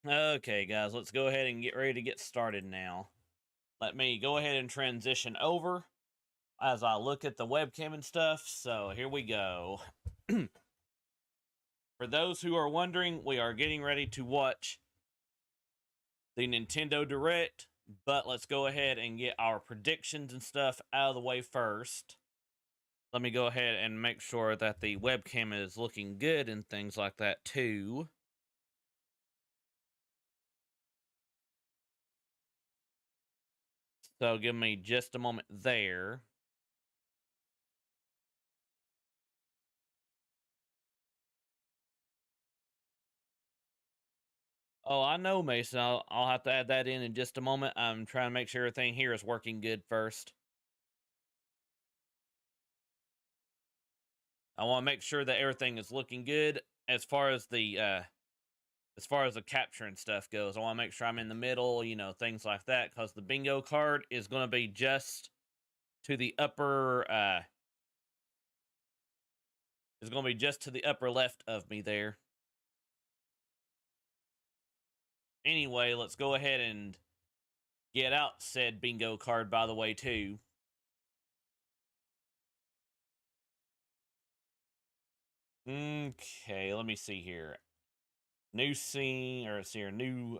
Okay, guys, let's go ahead and get ready to get started now. Let me go ahead and transition over as I look at the webcam and stuff. So here we go. For those who are wondering, we are getting ready to watch the Nintendo Direct, but let's go ahead and get our predictions and stuff out of the way first. Let me go ahead and make sure that the webcam is looking good and things like that too. So give me just a moment there. Oh, I know, Mason. I'll have to add that in just a moment. I'm trying to make sure everything here is working good first. I want to make sure that everything is looking good as far as the capture and stuff goes. I want to make sure I'm in the middle, things like that, because the bingo card is going to be just to the upper is going to be just to the upper left of me there. Anyway, let's go ahead and get out said bingo card, by the way, too. Okay, let me see here. New scene, or see here, new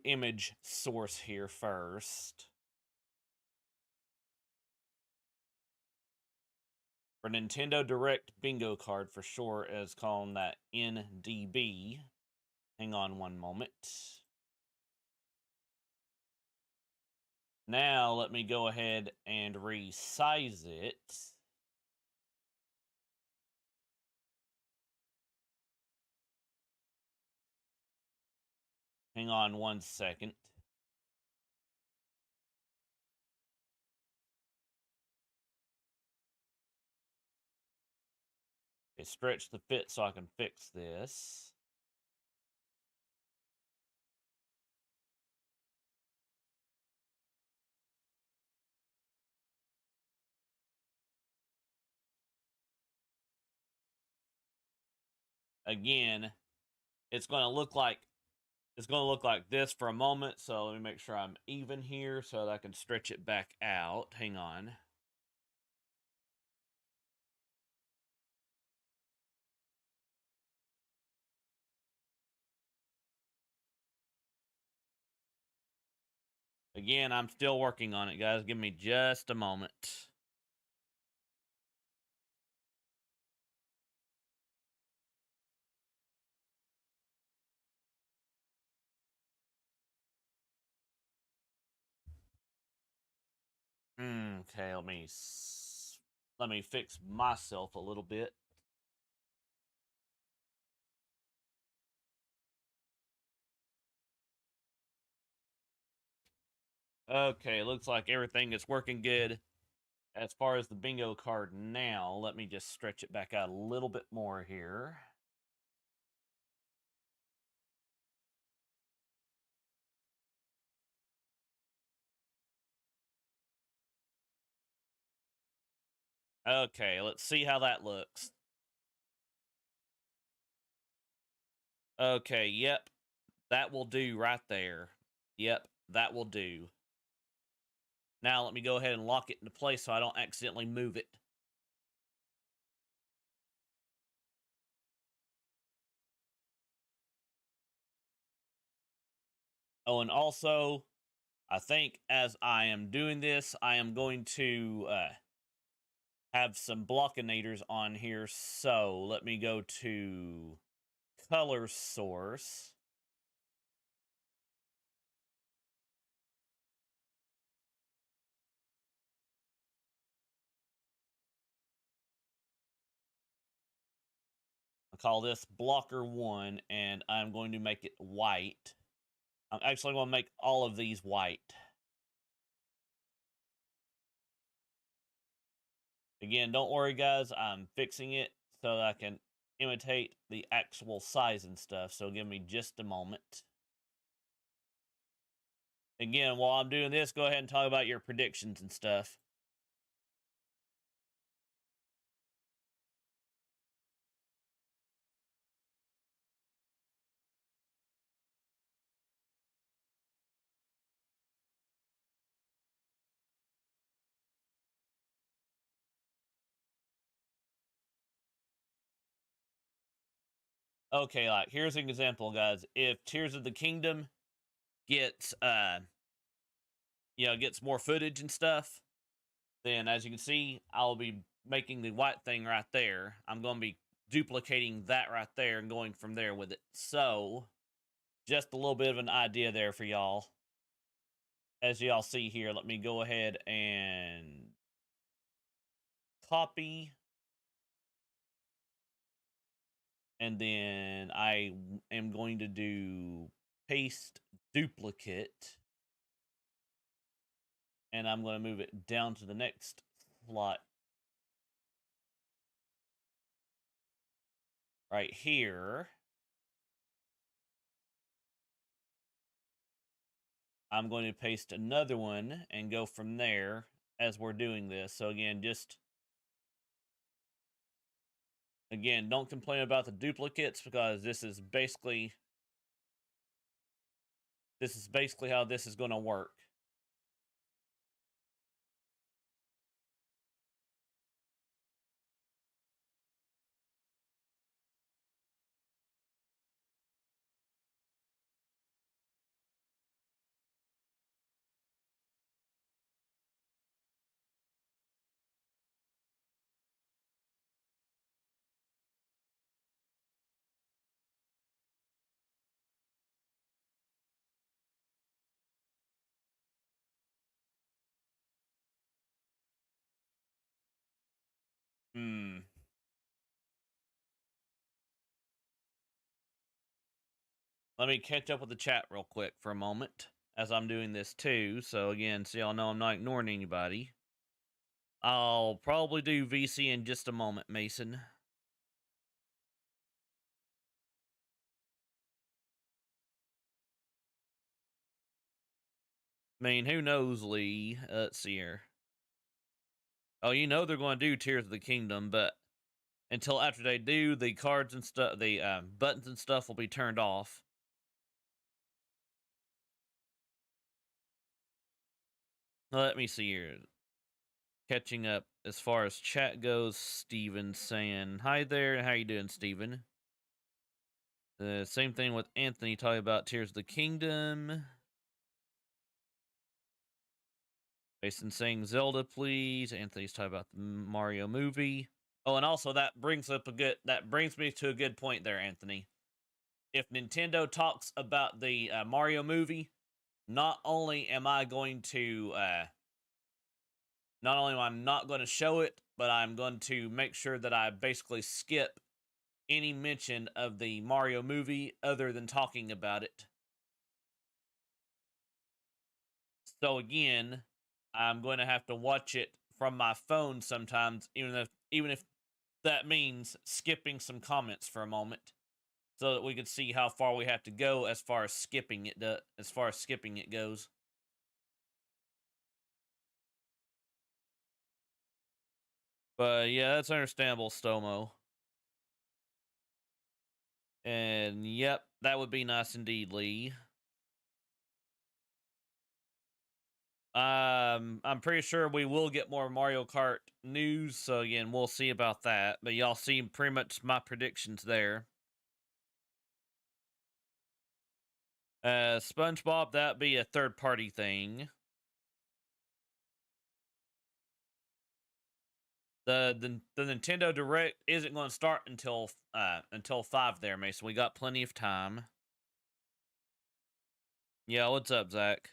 image source here first. For Nintendo Direct bingo card for sure is calling that NDB. Hang on one moment. Now let me go ahead and resize it. Hang on one second. Okay, stretch the fit so I can fix this. Again, it's going to look like this for a moment. So let me make sure I'm even here so that I can stretch it back out. Hang on. Again, I'm still working on it, guys. Give me just a moment. Okay, let me fix myself a little bit. Okay, looks like everything is working good. As far as the bingo card now, let me just stretch it back out a little bit more here. Okay, let's see how that looks. Okay, yep, that will do right there. Yep, that will do. Now let me go ahead and lock it into place so I don't accidentally move it. Oh, and also, I think as I am doing this, I am going to have some blockinators on here. So let me go to color source. I'll call this blocker 1, and I'm going to make it white. I'm actually going to make all of these white. Again, don't worry, guys. I'm fixing it so that I can imitate the actual size and stuff. So give me just a moment. Again, while I'm doing this, go ahead and talk about your predictions and stuff. Okay, like here's an example, guys. If Tears of the Kingdom gets gets more footage and stuff, then as you can see, I'll be making the white thing right there. I'm going to be duplicating that right there and going from there with it. So, just a little bit of an idea there for y'all. As y'all see here, let me go ahead and copy. And then I am going to do paste duplicate. And I'm going to move it down to the next slot right here. I'm going to paste another one and go from there as we're doing this. So again, don't complain about the duplicates because this is basically how this is going to work. Let me catch up with the chat real quick for a moment as I'm doing this too. So again, so y'all know I'm not ignoring anybody. I'll probably do VC in just a moment, Mason. I mean, who knows, Lee? Let's see here. Oh, you know they're going to do Tears of the Kingdom, but until after they do, the cards and stuff, the buttons and stuff will be turned off. Let me see here. Catching up as far as chat goes, Steven saying, hi there, how you doing, Steven? Same thing with Anthony talking about Tears of the Kingdom. Jason saying Zelda, please. Anthony's talking about the Mario movie. Oh, and also that brings me to a good point there, Anthony. If Nintendo talks about the Mario movie, not only am I not going to show it, but I'm going to make sure that I basically skip any mention of the Mario movie other than talking about it. So again, I'm going to have to watch it from my phone sometimes, even if that means skipping some comments for a moment, so that we can see how far we have to go as far as skipping it goes. But yeah, that's understandable, Stomo. And yep, that would be nice indeed, Lee. I'm pretty sure we will get more Mario Kart news, so again, we'll see about that. But y'all see pretty much my predictions there. SpongeBob, that'd be a third-party thing. The Nintendo Direct isn't going to start until 5 there, Mason. We got plenty of time. Yeah, what's up, Zach?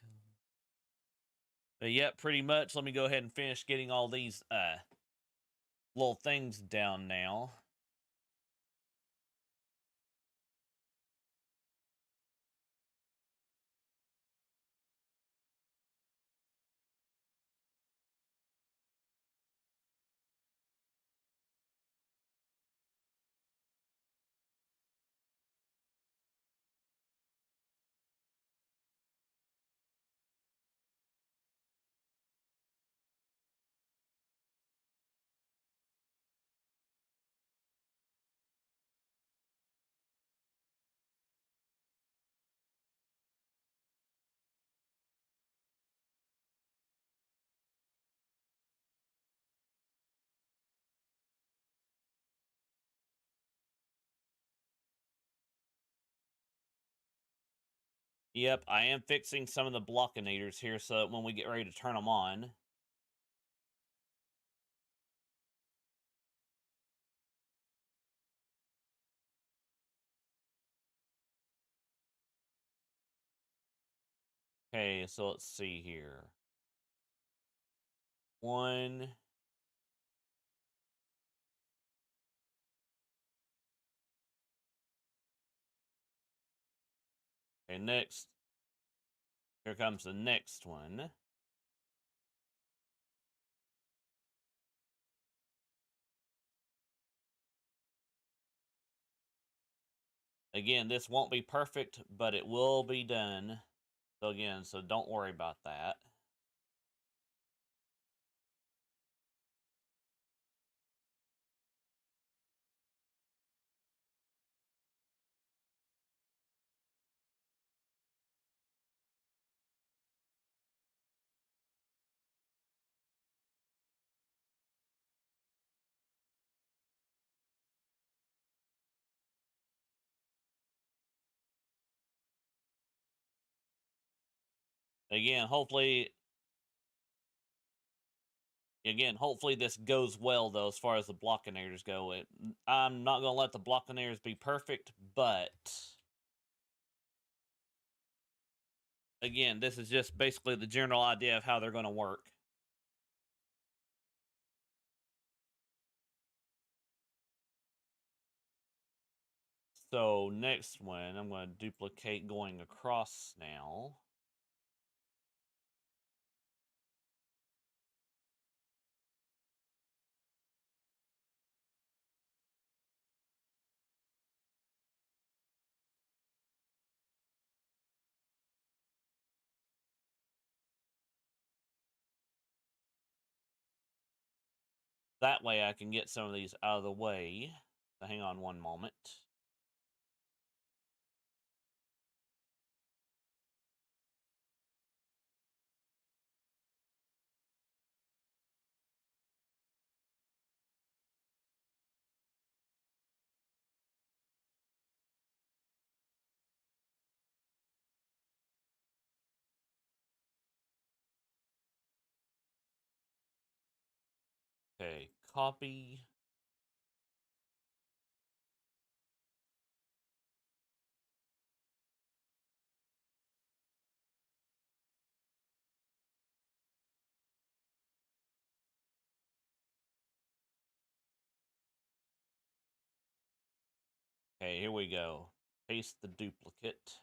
But yeah, pretty much. Let me go ahead and finish getting all these little things down now. Yep, I am fixing some of the blockinators here so that when we get ready to turn them on. Okay, so let's see here. 1. Okay, next. Here comes the next one. Again, this won't be perfect, but it will be done. So again, so don't worry about that. Again, hopefully this goes well, though, as far as the blockinators go. I'm not going to let the blockinators be perfect, but again, this is just basically the general idea of how they're going to work. So next one, I'm going to duplicate going across now. That way I can get some of these out of the way. So hang on one moment. Okay, copy. Okay, here we go. Paste the duplicate.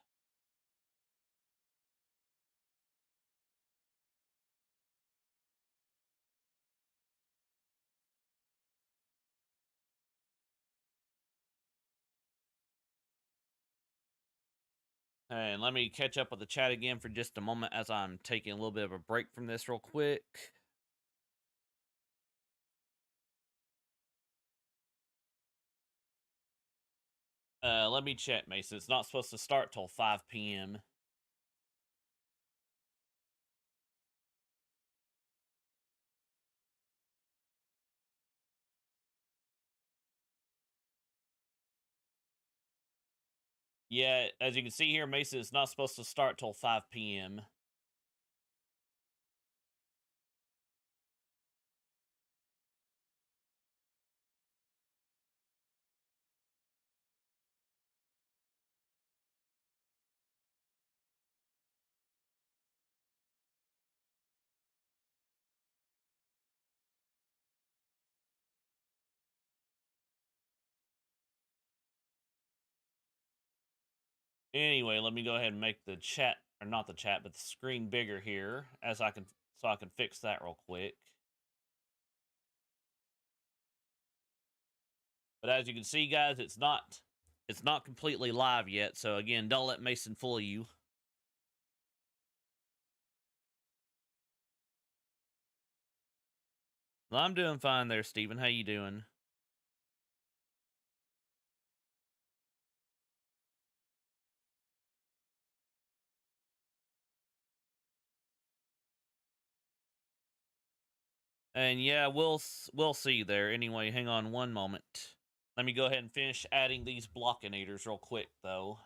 And let me catch up with the chat again for just a moment as I'm taking a little bit of a break from this real quick. Let me check, Mason. It's not supposed to start till 5 p.m. Yeah, as you can see here, Mason, it's not supposed to start till 5 p.m. Anyway, let me go ahead and make the chat, or not the chat, but the screen bigger here, as I can, so I can fix that real quick. But as you can see, guys, it's not completely live yet. So again, don't let Mason fool you. Well, I'm doing fine there, Steven. How you doing? And yeah, we'll see there. Anyway, hang on one moment. Let me go ahead and finish adding these blockinators real quick, though.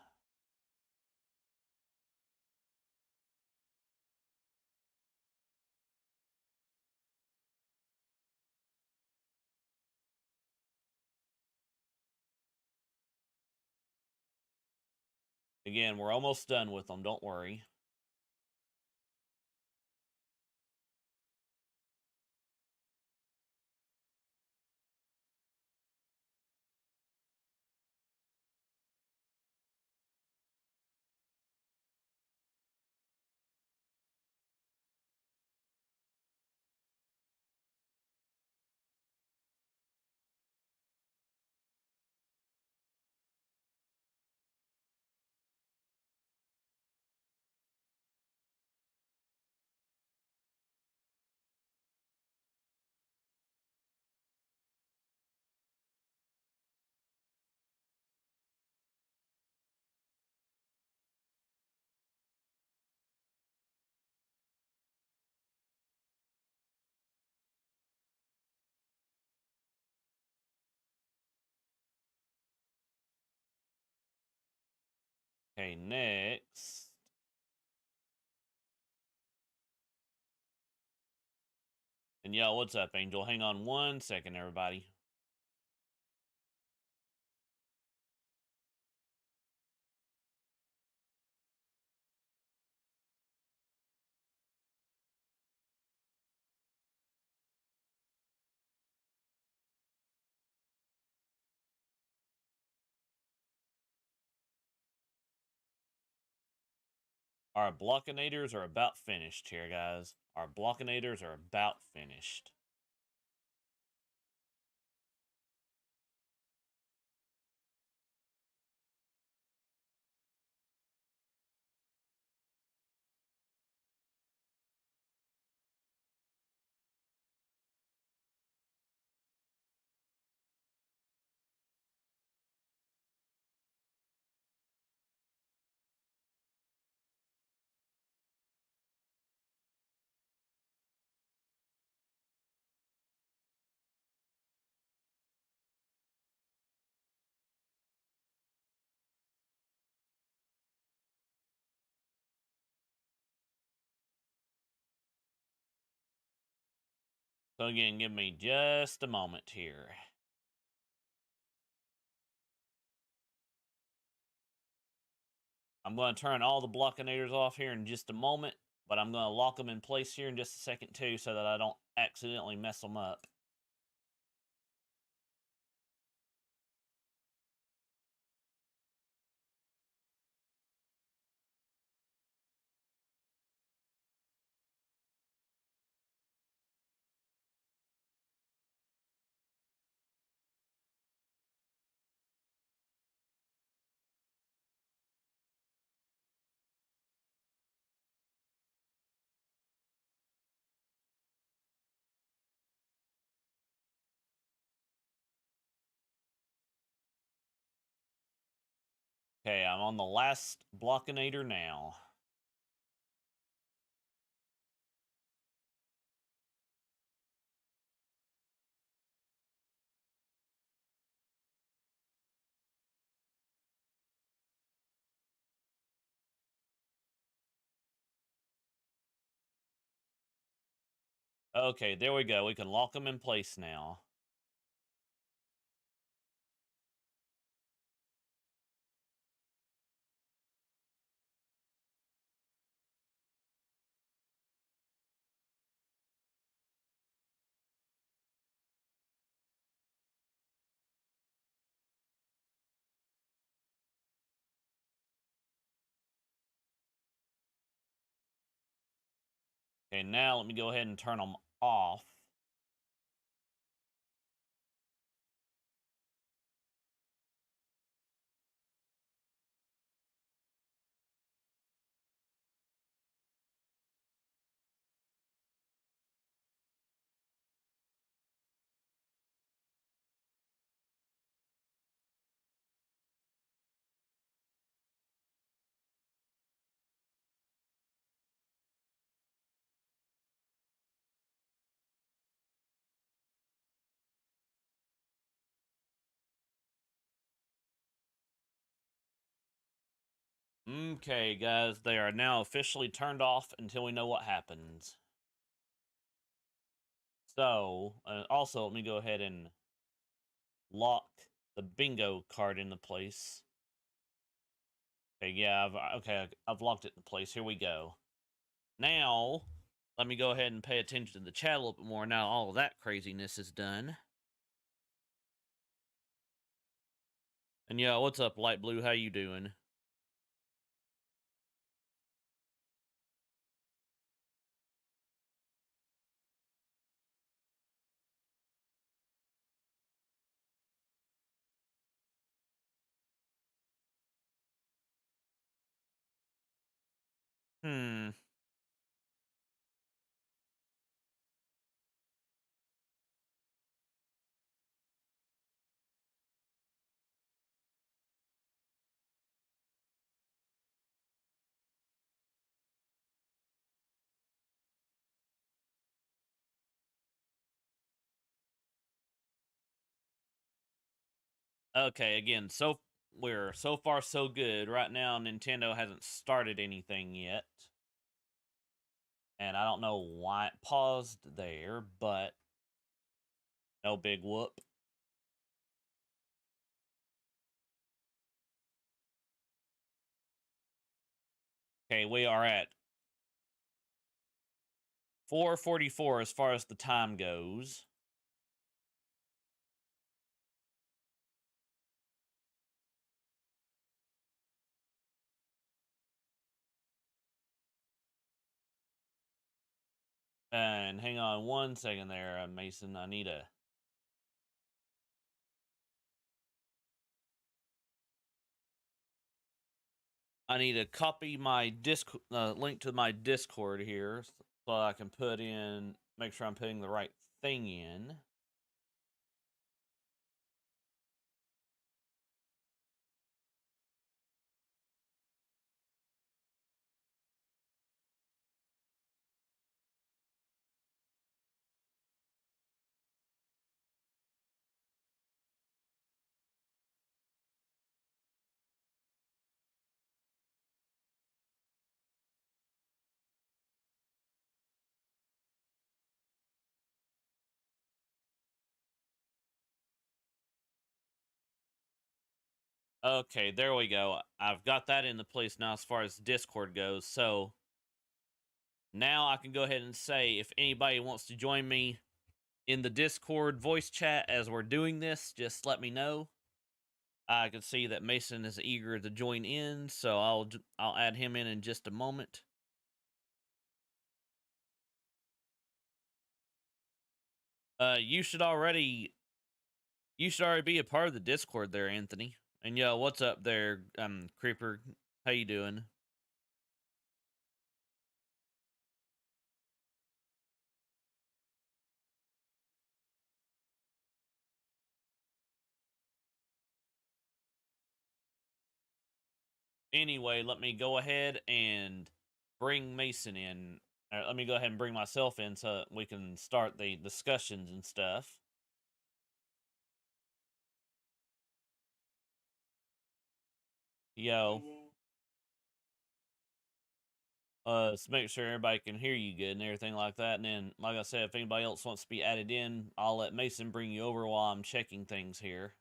Again, we're almost done with them. Don't worry. Okay, next. And yo, what's up, Angel? Hang on one second, everybody. Our blockinators are about finished here, guys. Our blockinators are about finished. So again, give me just a moment here. I'm going to turn all the blockinators off here in just a moment, but I'm going to lock them in place here in just a second too so that I don't accidentally mess them up. Okay, I'm on the last blockinator now. Okay, there we go. We can lock them in place now. Okay, now let me go ahead and turn them off. Okay, guys, they are now officially turned off until we know what happens. So, also, let me go ahead and lock the bingo card into place. Okay, yeah, I've locked it in place. Here we go. Now, let me go ahead and pay attention to the chat a little bit more now all of that craziness is done. And yeah, what's up, Light Blue? How you doing? Hmm. Okay, again, so we're so far so good. Right now, Nintendo hasn't started anything yet. And I don't know why it paused there, but no big whoop. Okay, we are at 4:44 as far as the time goes. And hang on one second there, Mason. I need to copy my link to my Discord here so I can make sure I'm putting the right thing in. Okay, there we go. I've got that into place now as far as Discord goes. So now I can go ahead and say if anybody wants to join me in the Discord voice chat as we're doing this, just let me know. I can see that Mason is eager to join in, so I'll add him in just a moment. You should already be a part of the Discord there, Anthony. And yo, what's up there, Creeper? How you doing? Anyway, let me go ahead and bring Mason in. Let me go ahead and bring myself in so we can start the discussions and stuff. Yo, let's make sure everybody can hear you good and everything like that. And then, like I said, if anybody else wants to be added in, I'll let Mason bring you over while I'm checking things here.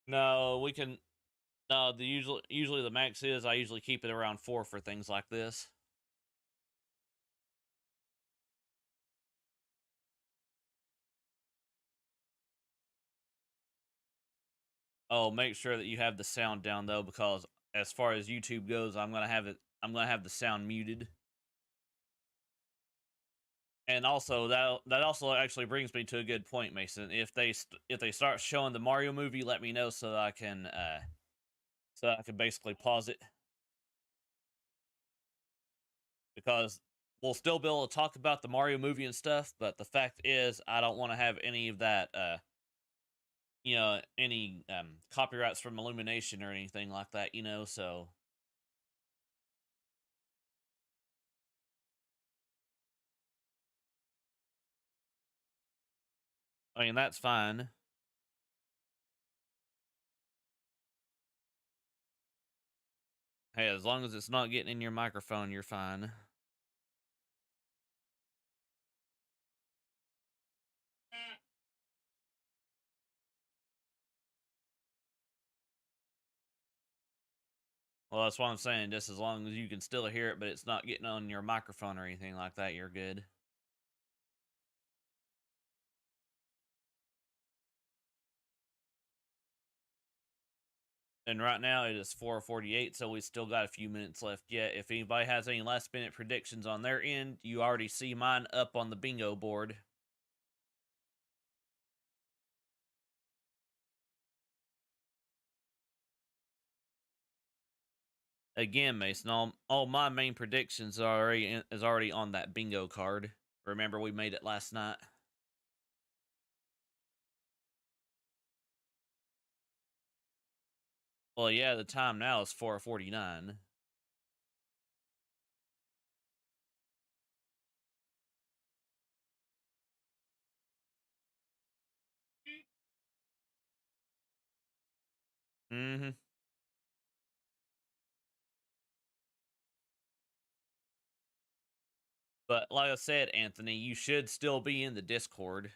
No, we can. No, the usually the max is I usually keep it around 4 for things like this. Oh, make sure that you have the sound down though, because as far as YouTube goes, I'm gonna have the sound muted. And also that also actually brings me to a good point, Mason. If they start showing the Mario movie, let me know so that I can basically pause it, because we'll still be able to talk about the Mario movie and stuff. But the fact is, I don't want to have any of that any copyrights from Illumination or anything like that, so I mean that's fine. Hey, as long as it's not getting in your microphone, you're fine. Well, that's what I'm saying. Just as long as you can still hear it, but it's not getting on your microphone or anything like that, you're good. And right now it is 4:48, so we still got a few minutes left yet. If anybody has any last minute predictions on their end, you already see mine up on the bingo board. Again, Mason, all my main predictions are already on that bingo card. Remember, we made it last night. Well, yeah, the time now is 4:49. Mm-hmm. But like I said, Anthony, you should still be in the Discord.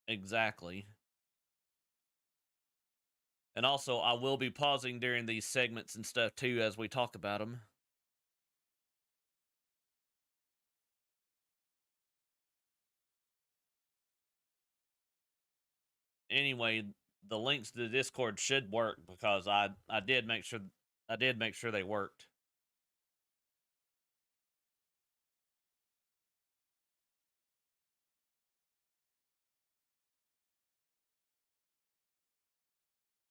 Exactly. And also, I will be pausing during these segments and stuff too as we talk about them. Anyway, the links to the Discord should work because I did make sure they worked.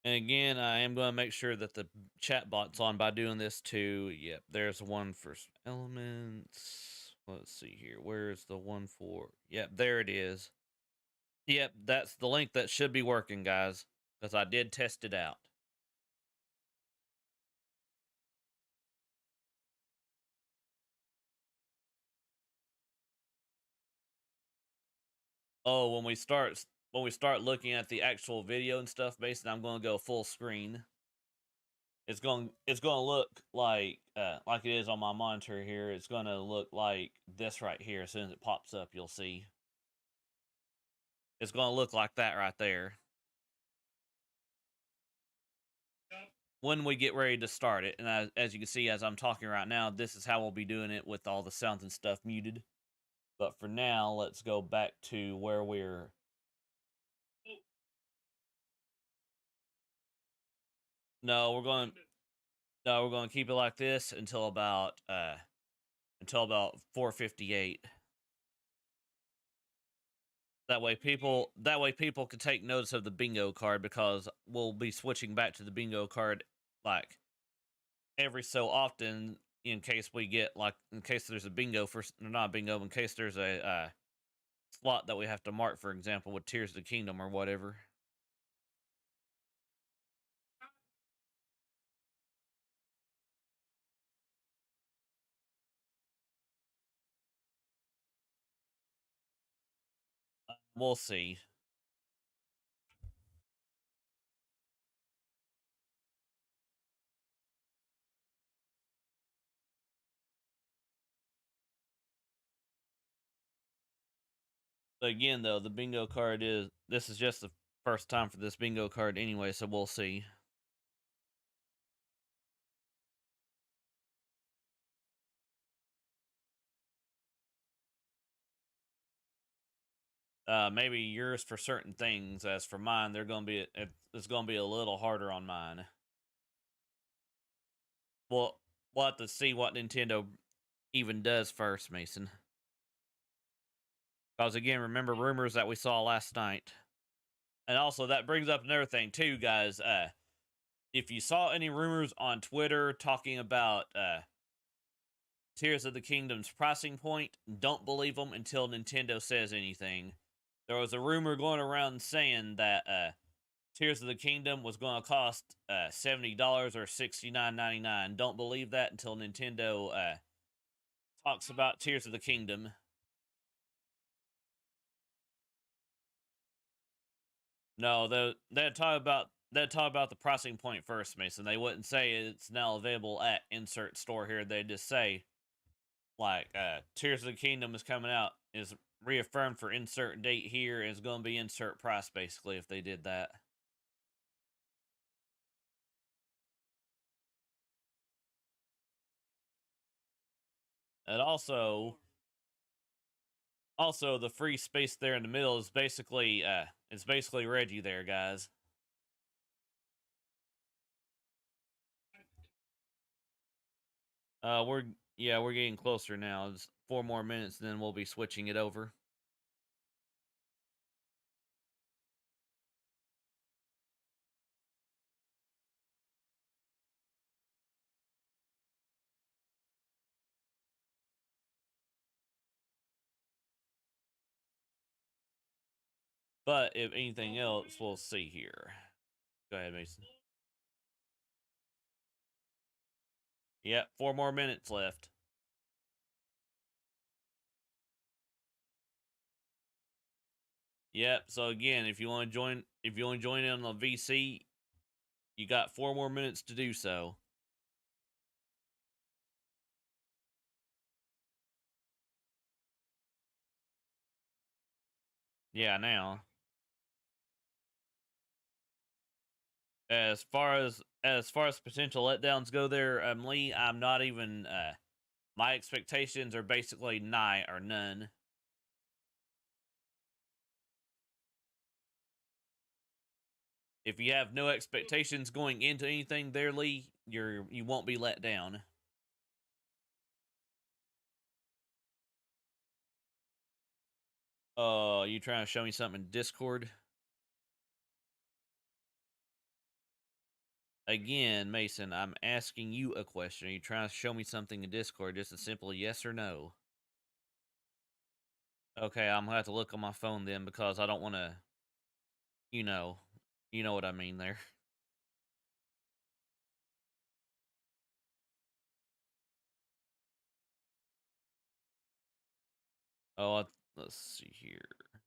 And again, I am going to make sure that the chat bot's on by doing this too. Yep, there's one for elements. Let's see here. Where's the one for? Yep, there it is. Yep, that's the link that should be working, guys, because I did test it out. Oh, when we start start looking at the actual video and stuff, basically, I'm going to go full screen. It's going to look like it is on my monitor here. It's going to look like this right here. As soon as it pops up, you'll see. It's going to look like that right there. When we get ready to start it, and as you can see, as I'm talking right now, this is how we'll be doing it with all the sounds and stuff muted. But for now, let's go back to where we're... No, we're going to keep it like this until about 4:58. That way people can take notice of the bingo card, because we'll be switching back to the bingo card like every so often, in case there's a bingo not bingo, in case there's a slot that we have to mark, for example, with Tears of the Kingdom or whatever. We'll see. But again, though, the bingo card this is just the first time for this bingo card anyway, so we'll see. Maybe yours for certain things. As for mine, it's gonna be a little harder on mine. Well, we'll have to see what Nintendo even does first, Mason. Because again, remember rumors that we saw last night. And also, that brings up another thing too, guys. If you saw any rumors on Twitter talking about Tears of the Kingdom's pricing point, don't believe them until Nintendo says anything. There was a rumor going around saying that Tears of the Kingdom was going to cost $70 or $69.99. Don't believe that until Nintendo talks about Tears of the Kingdom. No, they'd talk about the pricing point first, Mason. They wouldn't say it's now available at insert store here. They'd just say, like, Tears of the Kingdom is coming out, is reaffirmed for insert date here, is going to be insert price, basically, if they did that. And also the free space there in the middle is basically Reggie there, guys. We're getting closer now. It's 4 more minutes, and then we'll be switching it over. But if anything else, we'll see here. Go ahead, Mason. Yep, 4 more minutes left. Yep. So again, if you want to join in on the VC, you got 4 more minutes to do so. Yeah, now. As far as potential letdowns go there, Lee, I'm not even my expectations are basically nigh or none. If you have no expectations going into anything there, Lee, you won't be let down. You trying to show me something in Discord? Again, Mason, I'm asking you a question. Are you trying to show me something in Discord? Just a simple yes or no. Okay, I'm gonna have to look on my phone then, because I don't want to, you know what I mean there. Oh, let's see here.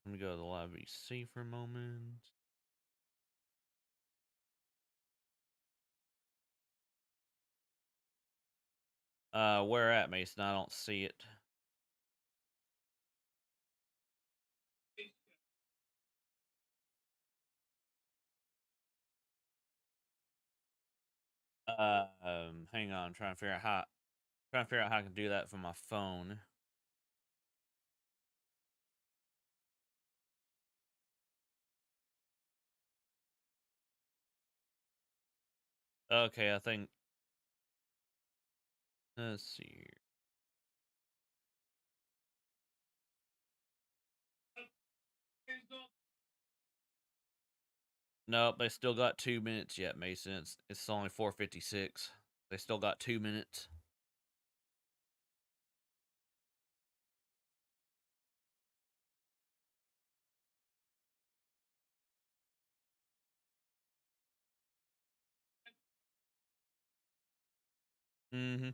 Let me go to the live VC for a moment. Where at, Mason? I don't see it. Hang on, I'm trying to figure out how I can do that from my phone. Okay, I think. Let's see here. Nope, they still got 2 minutes yet, Mason. It's only 4:56. They still got 2 minutes. Mm-hmm.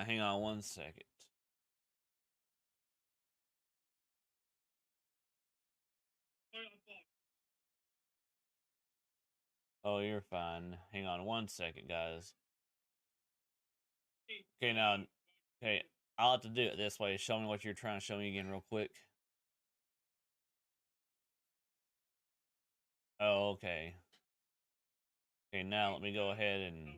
Hang on 1 second. Oh, you're fine. Hang on 1 second, guys. Okay, now, okay, I'll have to do it this way. Show me what you're trying to show me again real quick. Oh, okay. Okay, now let me go ahead and...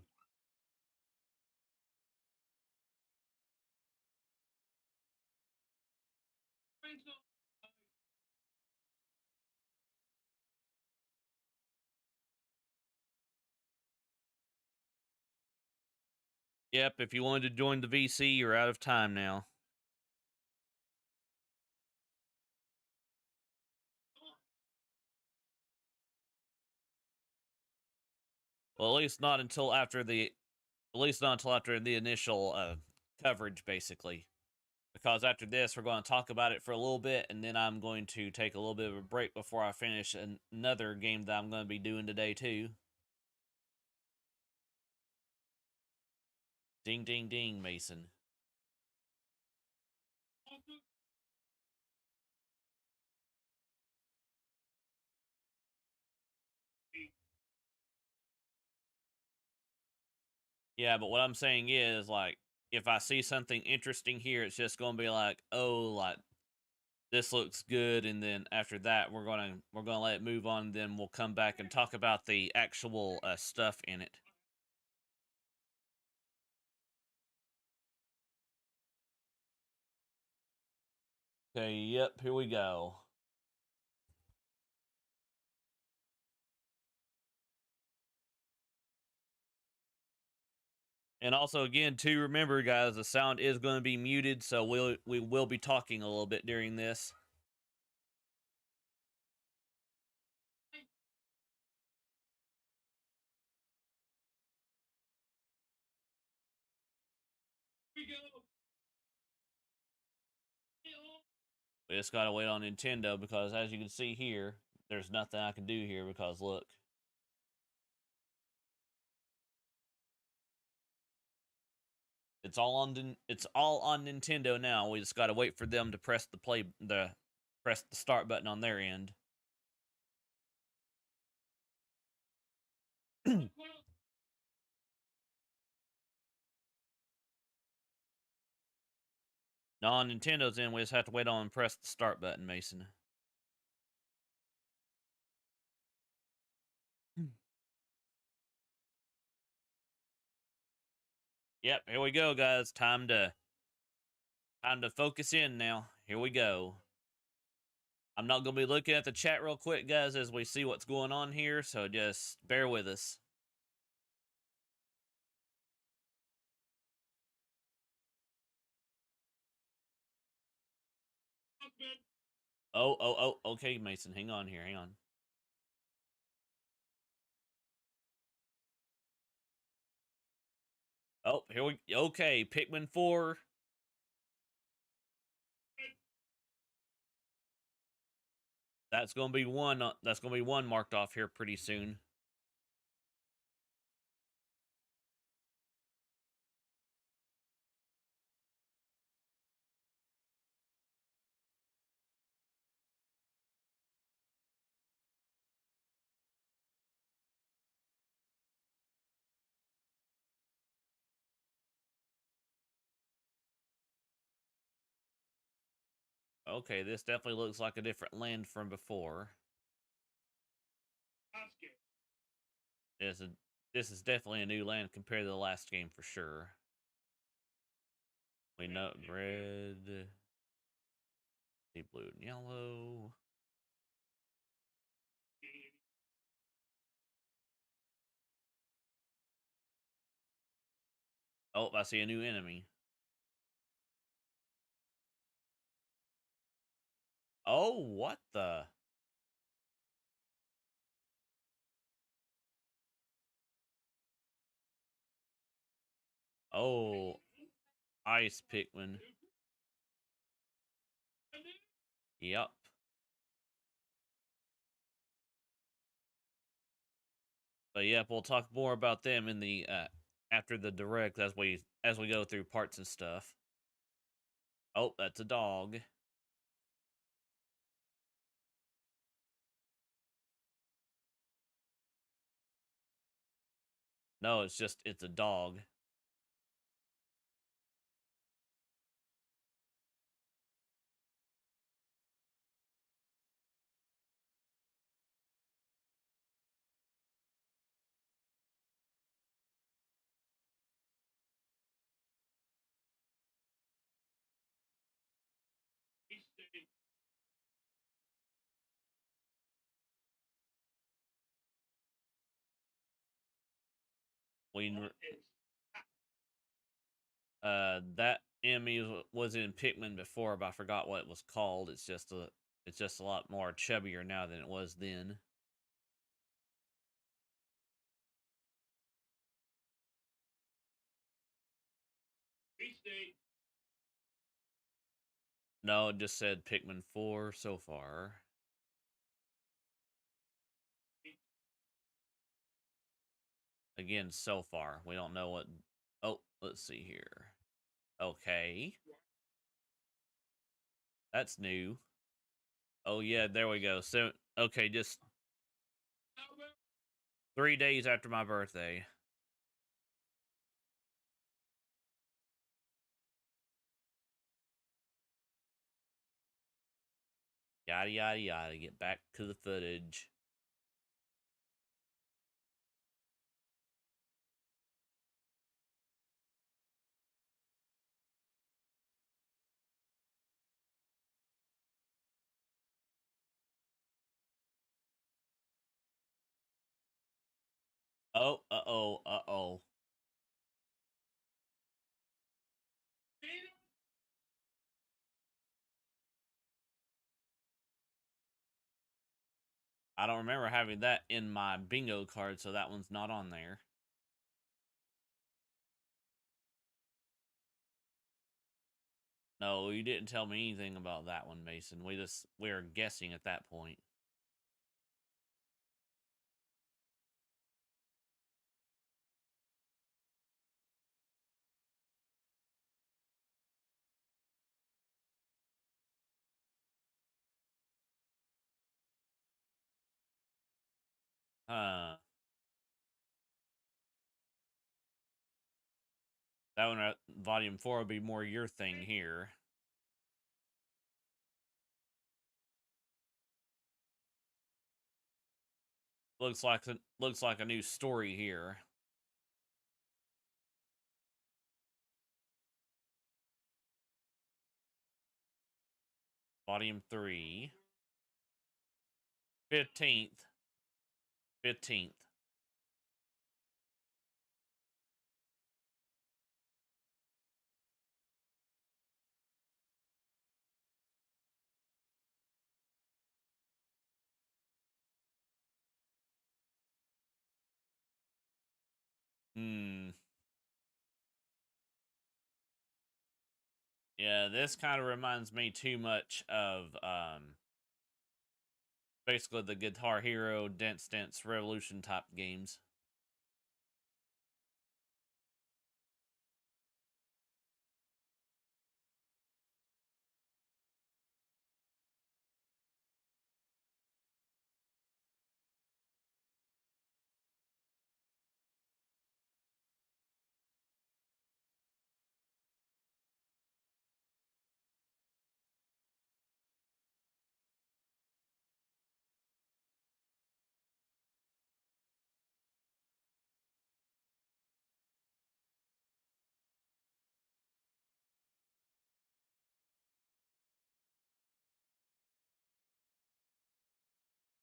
Yep, if you wanted to join the VC, you're out of time now. Well, at least not until after the initial coverage, basically. Because after this, we're going to talk about it for a little bit, and then I'm going to take a little bit of a break before I finish another game that I'm going to be doing today, too. Ding, ding, ding, Mason. Yeah, but what I'm saying is, like, if I see something interesting here, it's just going to be like, oh, like, this looks good, and then after that, we're gonna let it move on. And then we'll come back and talk about the actual stuff in it. Okay, yep, here we go. And also, again, too, remember, guys, the sound is going to be muted, so we will be talking a little bit during this. We just gotta wait on Nintendo because, as you can see here, there's nothing I can do here because look. It's all on Nintendo now. We just gotta wait for them to press the start button on their end. Now on Nintendo's end, we just have to wait on and press the start button, Mason. Yep, here we go, guys. Time to focus in now. Here we go. I'm not gonna be looking at the chat real quick, guys, as we see what's going on here, so just bear with us. Oh, okay, Mason, hang on here, hang on. Oh, okay, Pikmin 4. That's gonna be one. That's gonna be one marked off here pretty soon. Okay, this definitely looks like a different land from before. This is, this is definitely a new land compared to the last game for sure. We know red, deep blue, and yellow. Oh, I see a new enemy. Oh, what the? Oh, ice Pikmin. Yep. But yep, we'll talk more about them in the after the direct as we go through parts and stuff. Oh, that's a dog. No, it's a dog. We that enemy was in Pikmin before, but I forgot what it was called. It's just a lot more chubbier now than it was then. No, it just said Pikmin 4 so far. Again, so far. We don't know what... Oh, let's see here. Okay. That's new. Oh, yeah, there we go. So, okay, just 3 days after my birthday. Yada, yada, yada. Get back to the footage. Oh, uh-oh, uh-oh. I don't remember having that in my bingo card, so that one's not on there. No, you didn't tell me anything about that one, Mason. We're guessing at that point. That one, Volume 4, would be more your thing here. Looks like a new story here. Volume 3. 15th. 15th. Hmm. Yeah, this kind of reminds me too much of Basically the Guitar Hero, Dance Dance Revolution type games.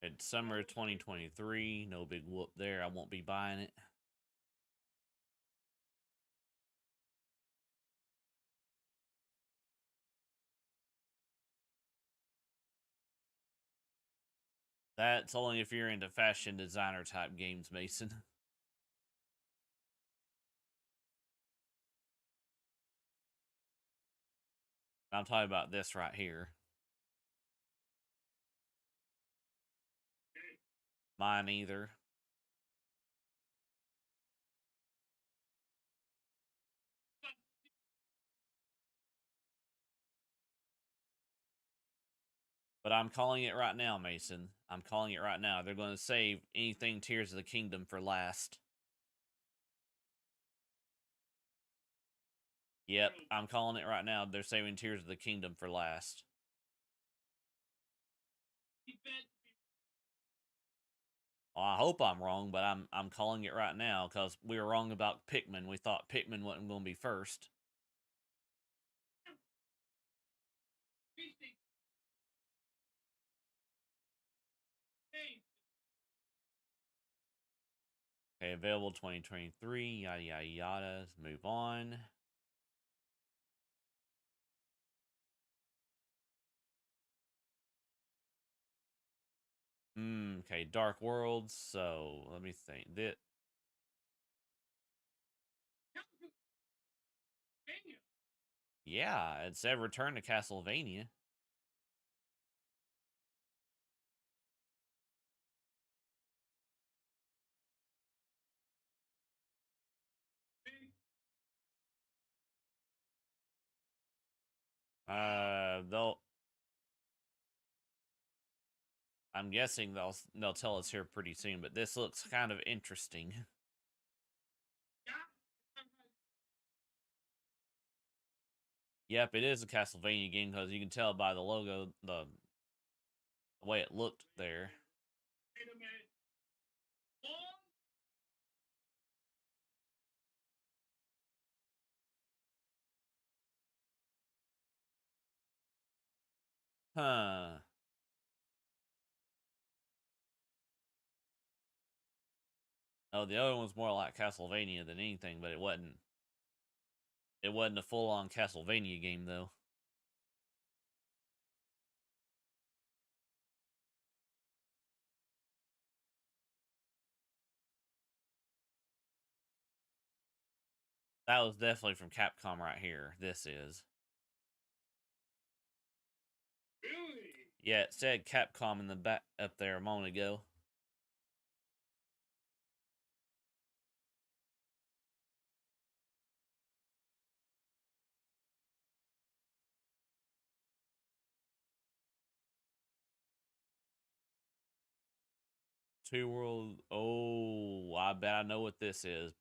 It's summer 2023. No big whoop there. I won't be buying it. That's only if you're into fashion designer type games, Mason. I'm talking about this right here. Mine either. But I'm calling it right now, Mason. I'm calling it right now. They're going to save anything Tears of the Kingdom for last. Yep, I'm calling it right now. They're saving Tears of the Kingdom for last. Well, I hope I'm wrong, but I'm calling it right now because we were wrong about Pikmin. We thought Pikmin wasn't going to be first. Okay, available 2023, yada, yada, yada. Let's move on. Okay, Dark Worlds. So, let me think. Yeah, it said Return to Castlevania. They'll. I'm guessing they'll tell us here pretty soon, but this looks kind of interesting. Yep, it is a Castlevania game because you can tell by the logo, the way it looked there. Huh. Oh, the other one's more like Castlevania than anything, but it wasn't. It wasn't a full-on Castlevania game though. That was definitely from Capcom right here. This is. Really? Yeah, it said Capcom in the back up there a moment ago. Two World. Oh, I bet I know what this is.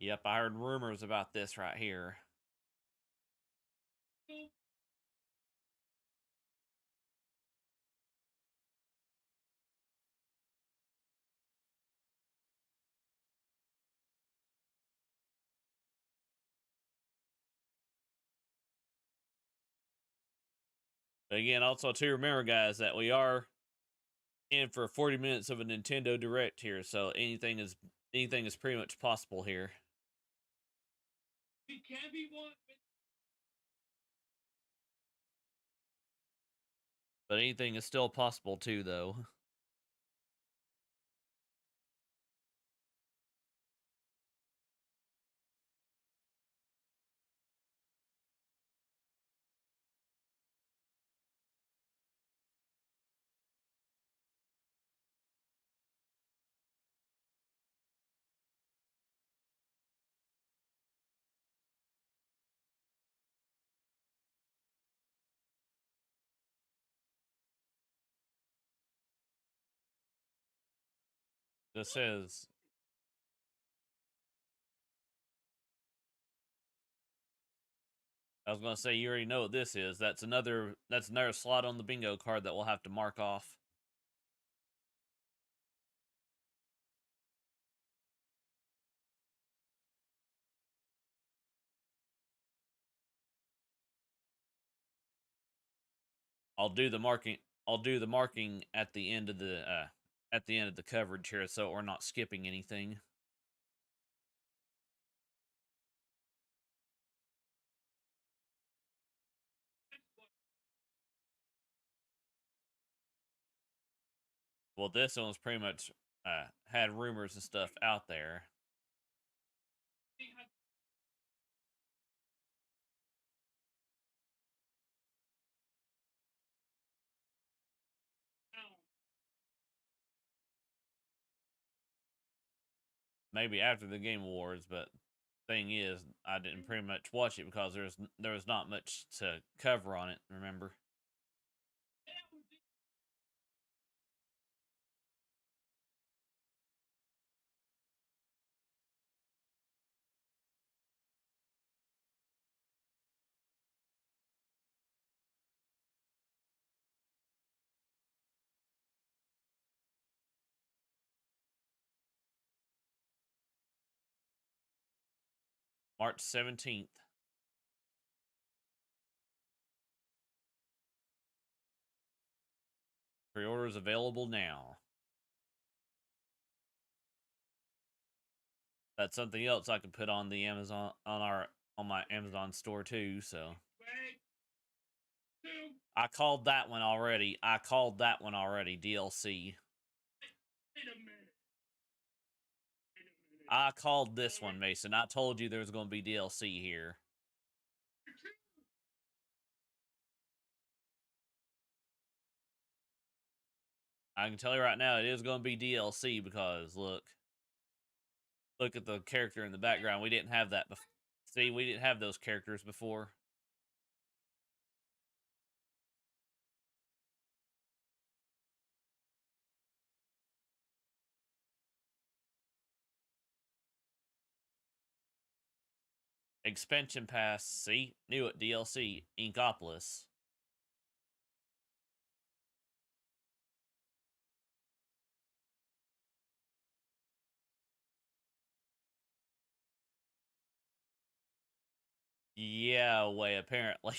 Yep, I heard rumors about this right here. But again, also to remember, guys, that we are in for 40 minutes of a Nintendo Direct here, so anything is pretty much possible here. Can't be one. But anything is still possible too, though. This is. I was gonna say you already know what this is. That's another slot on the bingo card that we'll have to mark off. I'll do the marking. I'll do the marking at the end of the coverage here, so we're not skipping anything. Well, this one was pretty much had rumors and stuff out there. Maybe after the Game Awards, but thing is, I didn't pretty much watch it because there was not much to cover on it. Remember? March 17th. Pre-orders available now. That's something else I can put on the Amazon on my Amazon store too. So I called that one already. DLC. I called this one, Mason. I told you there was going to be DLC here. I can tell you right now, it is going to be DLC because look at the character in the background. We didn't have that before. See, we didn't have those characters before. Expansion pass. See, knew it. DLC. Inkopolis. Yeah, way apparently.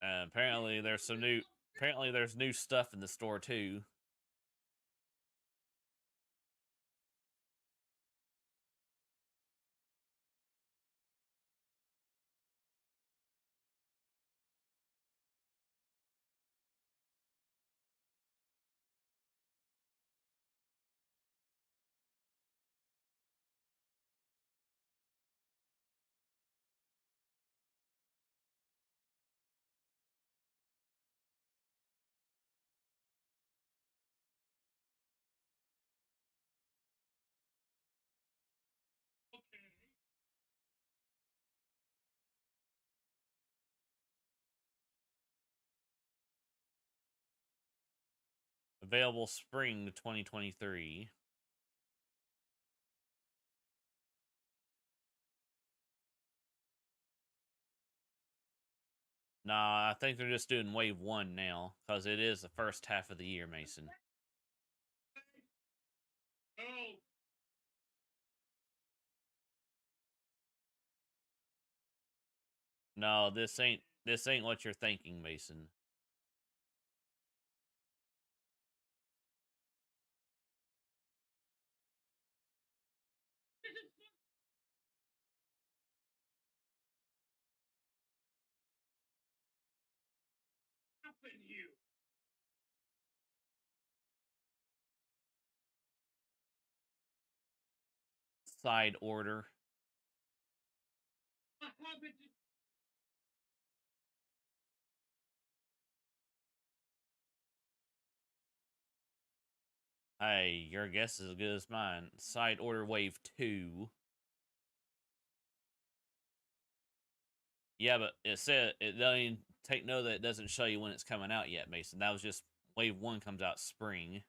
Apparently there's some new. Apparently there's new stuff in the store too. Available spring 2023. Nah, I think they're just doing wave 1 now because it is the first half of the year, Mason. No, this ain't what you're thinking, Mason. Side order. Hey, your guess is as good as mine. Side order wave 2. Yeah, but it said it doesn't even take note that it doesn't show you when it's coming out yet, Mason. That was just wave 1 comes out spring.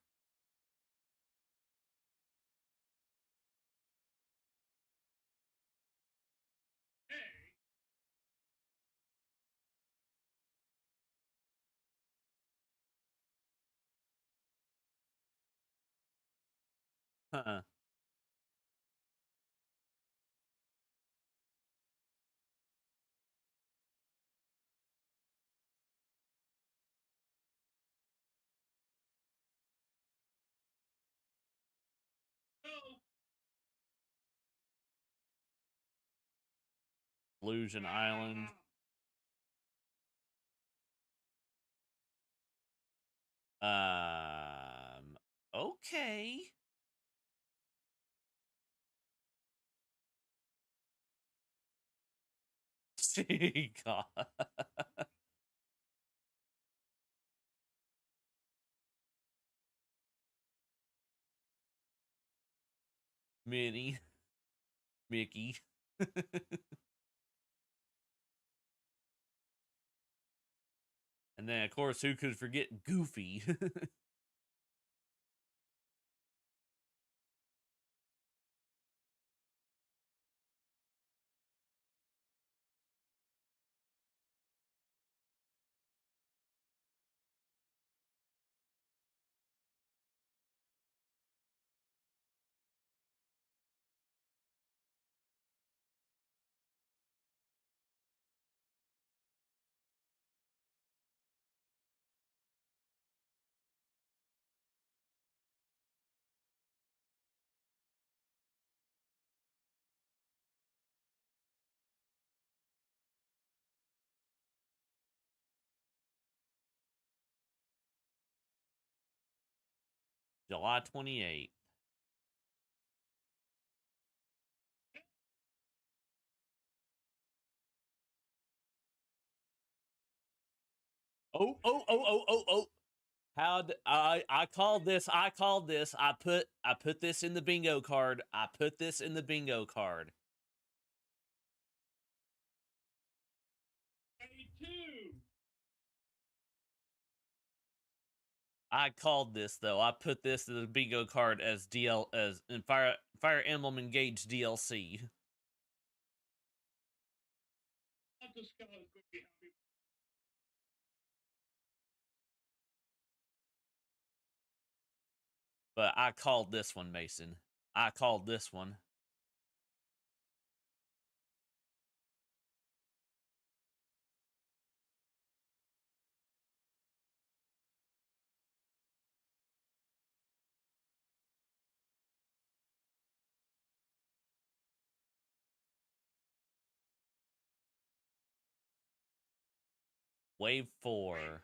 Huh. Illusion Island. Okay. God. Minnie. Mickey. And then, of course, who could forget Goofy? July 28th. Oh. I called this. I put this in the bingo card. I put this in the bingo card. I called this though. I put this in the bingo card as in Fire Emblem Engage DLC. But I called this one, Mason. I called this one. Wave 4.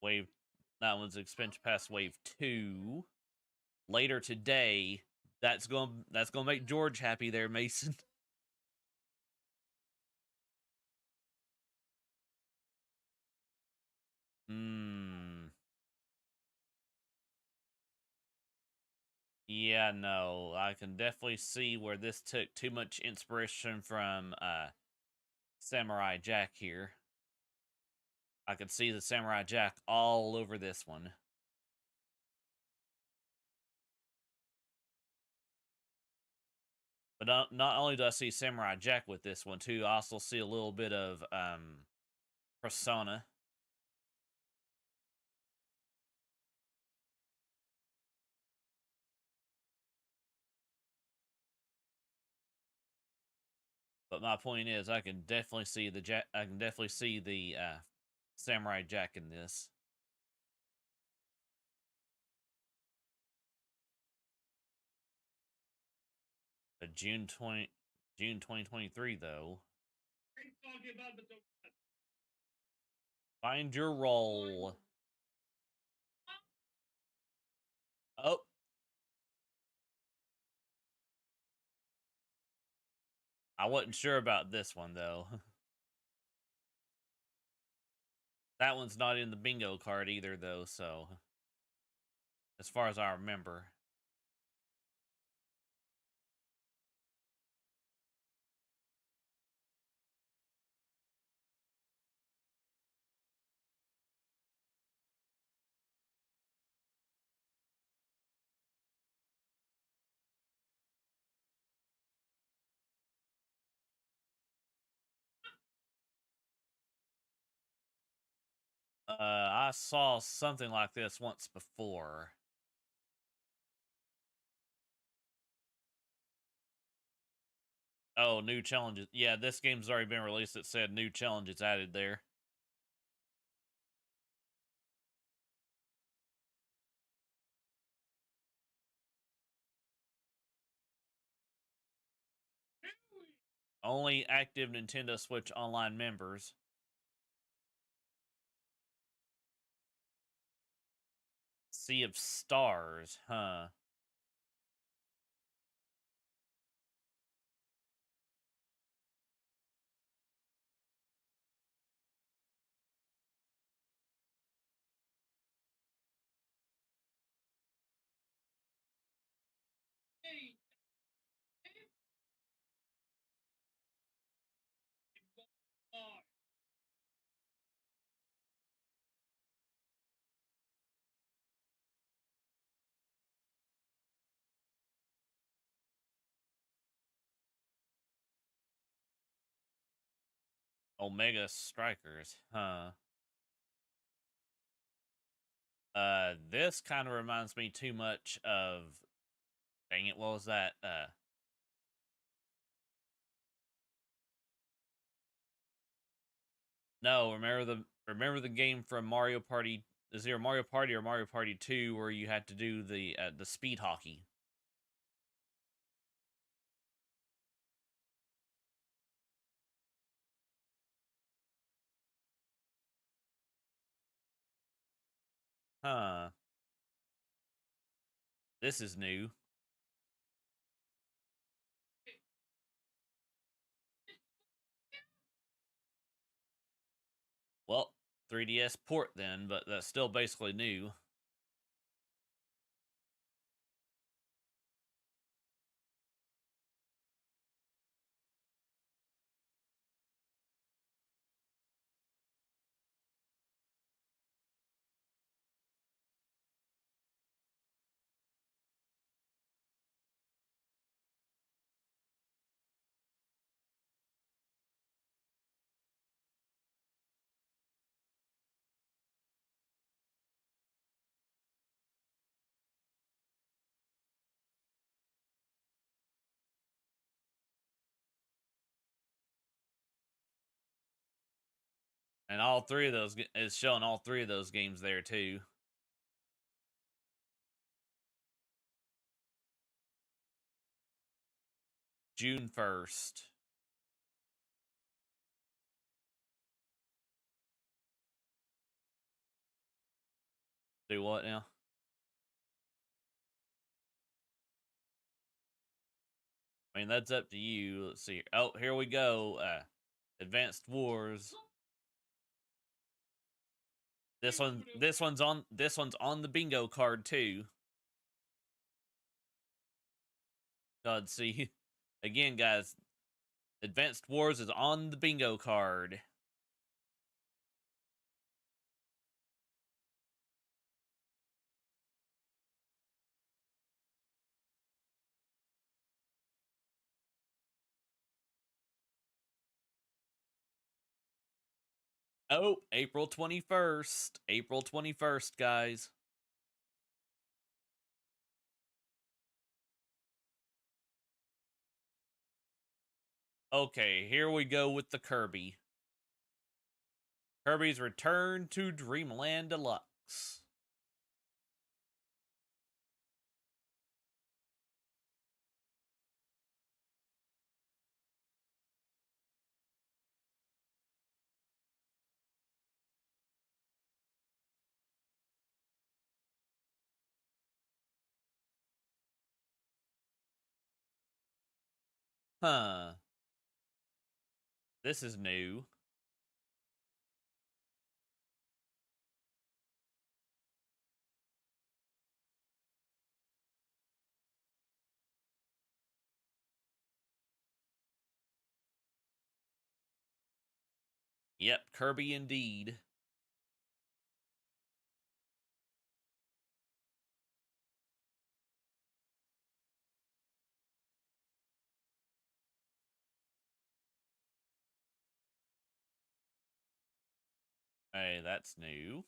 Wave that one's expansion pass wave 2. Later today, that's going to make George happy there, Mason. Yeah, no, I can definitely see where this took too much inspiration from Samurai Jack here. I could see the Samurai Jack all over this one. But not only do I see Samurai Jack with this one, too, I also see a little bit of Persona. But my point is, I can definitely see the Samurai Jack in this. June 2023 though. Find your role. Oh. I wasn't sure about this one though. That one's not in the bingo card either though, so as far as I remember. I saw something like this once before. Oh, new challenges. Yeah, this game's already been released. It said new challenges added there. Only active Nintendo Switch Online members. Sea of Stars, huh? Omega Strikers, huh? This kind of reminds me too much of. Dang it! What was that? No, remember the game from Mario Party? Is there Mario Party or Mario Party 2 where you had to do the speed hockey? Huh. This is new. Well, 3DS port then, but that's still basically new. And all three of those is showing all three of those games there too. June 1st. Do what now? I mean, that's up to you. Let's see. Oh, here we go. Advanced Wars. This one's on the bingo card too. God, see, again, guys, Advanced Wars is on the bingo card. Oh, April 21st. April 21st, guys. Okay, here we go with the Kirby. Kirby's Return to Dreamland Deluxe. Huh. This is new. Yep, Kirby indeed. Hey, that's new.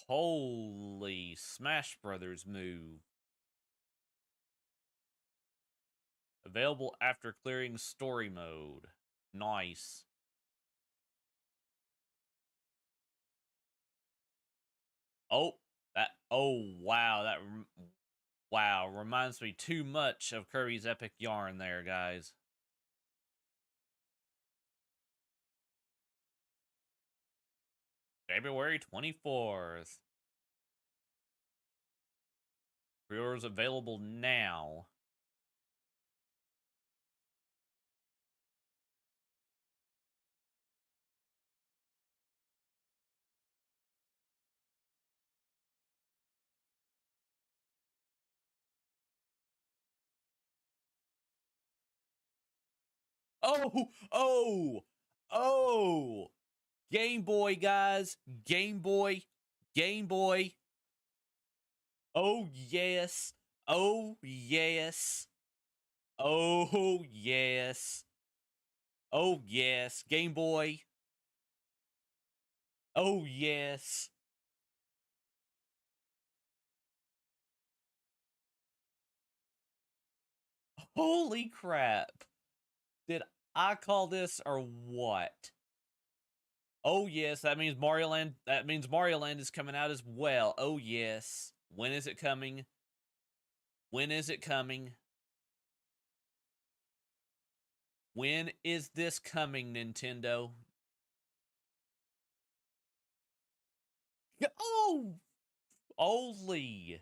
Holy Smash Brothers move. Available after clearing story mode. Nice. Oh, wow, wow, reminds me too much of Kirby's Epic Yarn there, guys. February 24th. Pre-orders available now. Oh! Game Boy, guys. Game Boy. Game Boy. Oh, yes. Oh, yes. Oh, yes. Oh, yes. Game Boy. Oh, yes. Holy crap. Did I call this or what? Oh, yes. That means Mario Land is coming out as well. Oh, yes. When is it coming? When is it coming? When is this coming, Nintendo? Oh! Holy!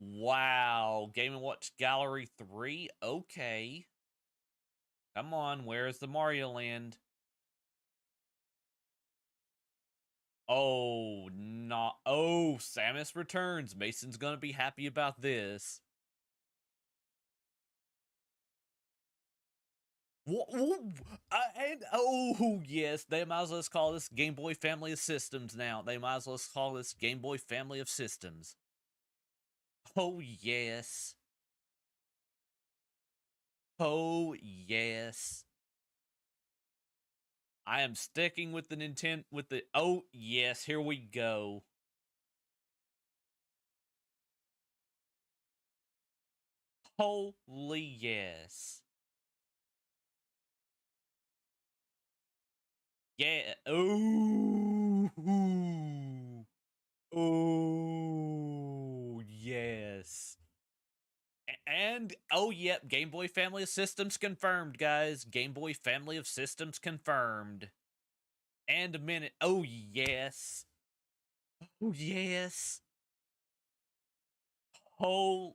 Wow. Game & Watch Gallery 3? Okay. Come on, where's the Mario Land? Oh, not. Oh, Samus returns. Mason's gonna be happy about this. And oh yes, they might as well call this Game Boy Family of Systems now. They might as well call this Game Boy Family of Systems. Oh yes. Oh yes. I am sticking with the Nintendo with the oh yes, here we go. Holy yes. Yeah. Ooh. Oh, yes. And, oh, yep, Game Boy Family of Systems confirmed, guys. Game Boy Family of Systems confirmed. And a minute. Oh, yes. Oh, yes. Oh,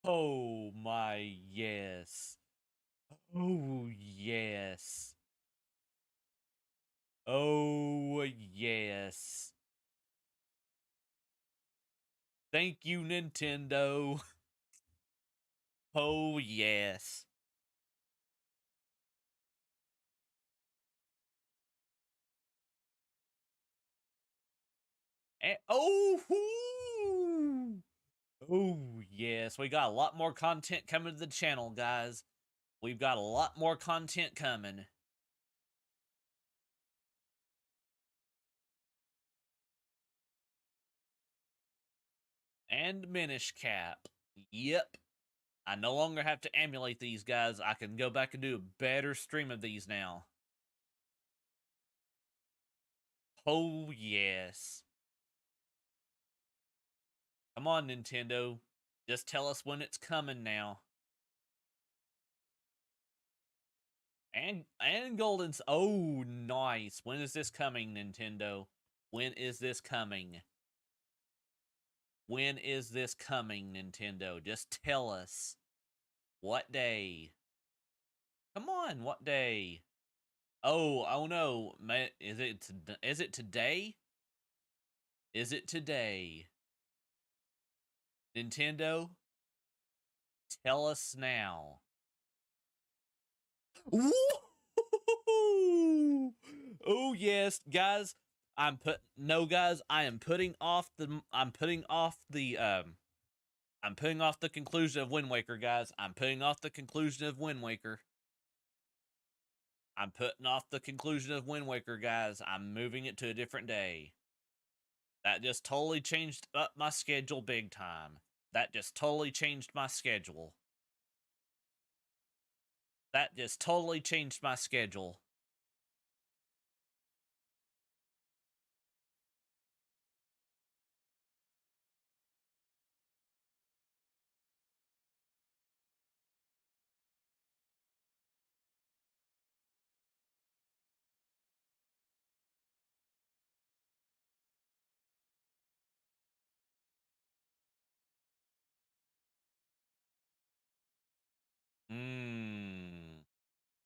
oh, my, yes. Oh, yes. Oh, yes. Thank you, Nintendo. Oh, yes. And, oh, oh, yes. We got a lot more content coming to the channel, guys. We've got a lot more content coming. And Minish Cap. Yep. I no longer have to emulate these guys. I can go back and do a better stream of these now. Oh, yes. Come on, Nintendo. Just tell us when it's coming now. And Golden's... Oh, nice. When is this coming, Nintendo? When is this coming? When is this coming, Nintendo? Just tell us. What day? Come on, what day? Oh no. Is it today? Is it today? Nintendo, tell us now. Oh yes, guys. I am putting off the conclusion of Wind Waker, guys. I'm putting off the conclusion of Wind Waker. I'm moving it to a different day. That just totally changed up my schedule big time. That just totally changed my schedule.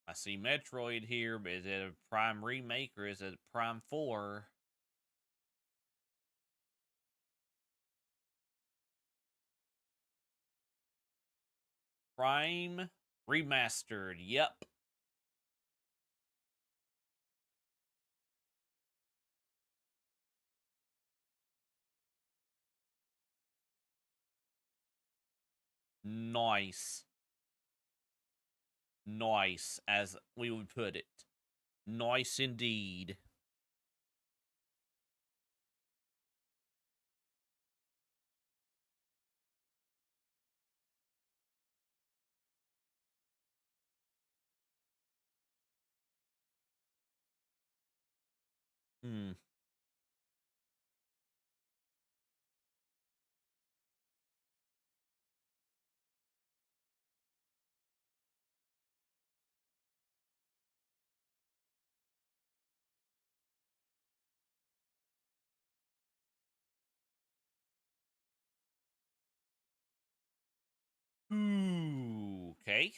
I see Metroid here, but is it a Prime Remake or is it Prime 4? Prime Remastered, yep. Nice. Nice, as we would put it. Nice indeed. Ooh, okay.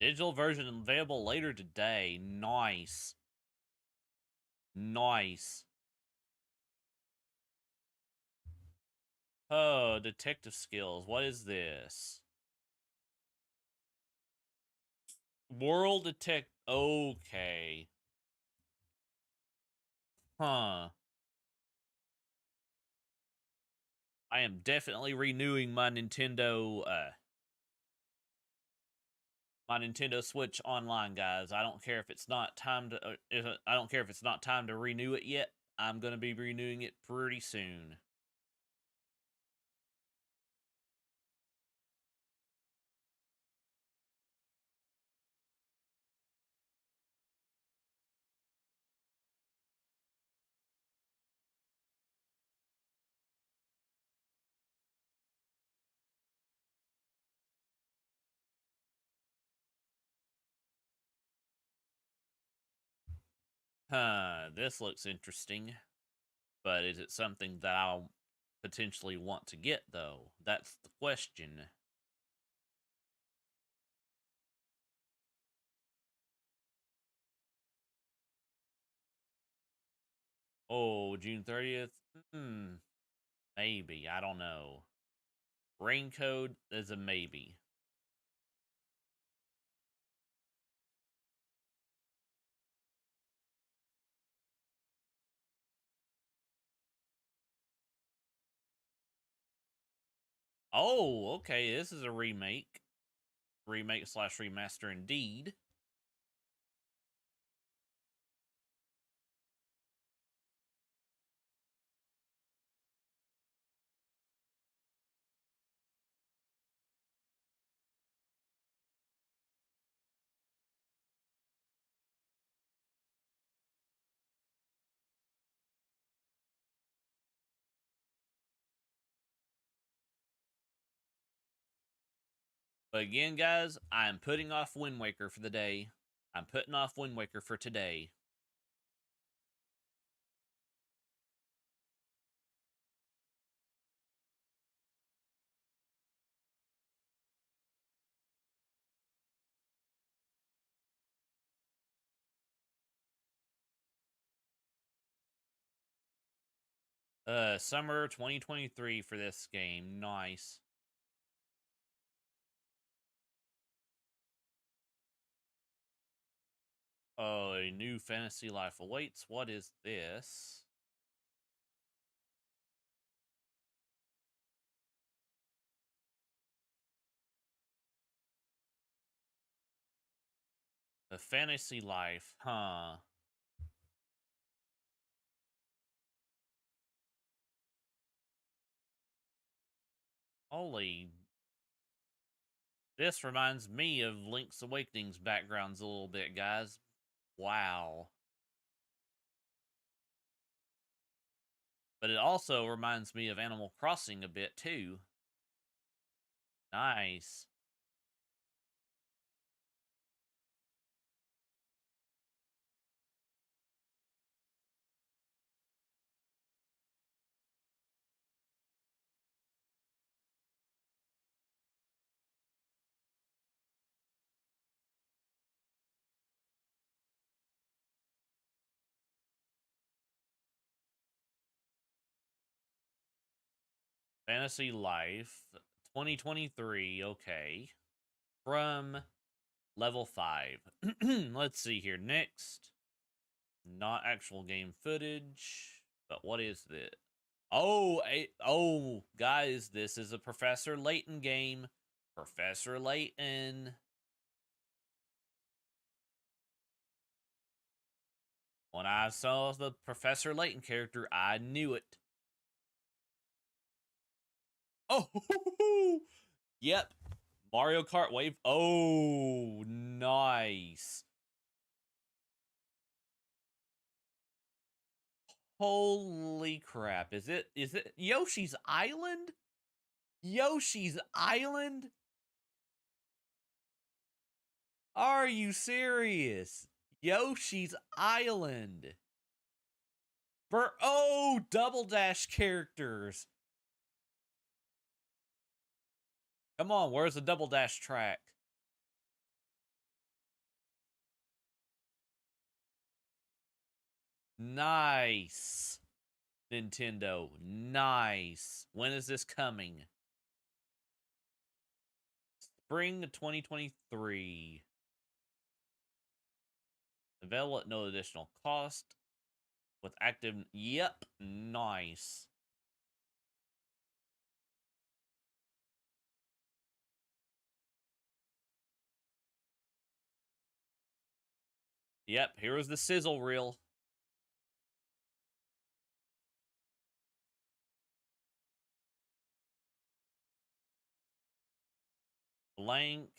Digital version available later today. Nice. Nice. Oh, detective skills. What is this? World detect. Okay. Huh. I am definitely renewing my Nintendo Switch Online, guys. I don't care if it's not time to I don't care if it's not time to renew it yet. I'm going to be renewing it pretty soon. This looks interesting. But is it something that I'll potentially want to get, though? That's the question. Oh, June 30th? Maybe. I don't know. Rain code is a maybe. Oh, okay. This is a remake. Remake slash remaster indeed. But again, guys, I'm putting off Wind Waker for the day. I'm putting off Wind Waker for today. Summer 2023 for this game. Nice. Oh, a new fantasy life awaits. What is this? The fantasy life, huh? Holy. This reminds me of Link's Awakening's backgrounds a little bit, guys. Wow. But it also reminds me of Animal Crossing a bit, too. Nice. Fantasy Life 2023. Okay. From level 5. Let's see here. Next. Not actual game footage. But what is this? Oh, guys, this is a Professor Layton game. Professor Layton. When I saw the Professor Layton character, I knew it. Oh, yep. Mario Kart Wave. Oh, nice. Holy crap. Is it Yoshi's Island? Yoshi's Island? Are you serious? Yoshi's Island. Double Dash characters. Come on, where's the Double Dash track? Nice. Nintendo. Nice. When is this coming? Spring 2023. Available at no additional cost. With active. Yep. Nice. Yep. Here was the sizzle reel. Blank.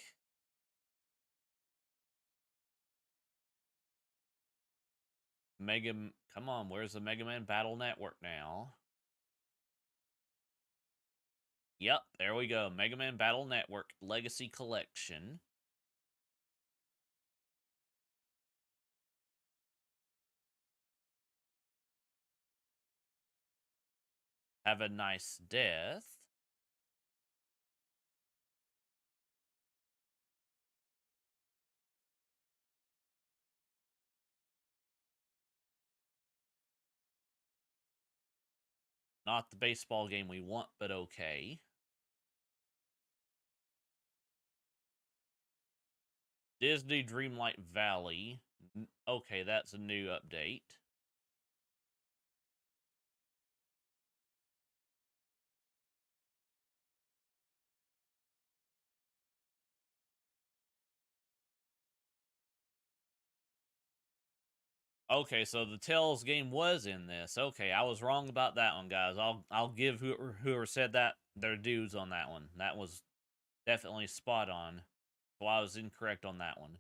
Come on, where's the Mega Man Battle Network now? Yep, there we go. Mega Man Battle Network Legacy Collection. Have a nice death. Not the baseball game we want, but okay. Disney Dreamlight Valley. Okay, that's a new update. Okay, so the Tales game was in this. Okay, I was wrong about that one, guys. I'll give whoever said that their dues on that one. That was definitely spot on. So I was incorrect on that one.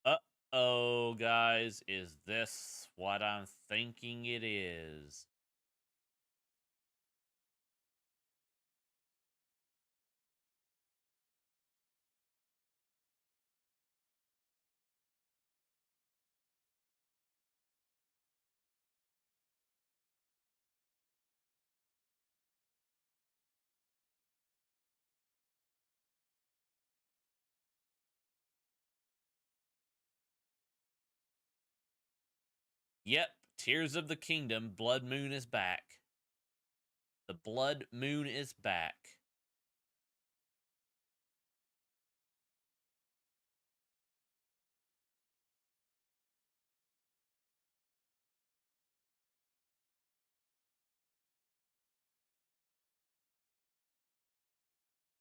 Uh-oh, guys. Is this what I'm thinking it is? Yep, Tears of the Kingdom, Blood Moon is back. The Blood Moon is back.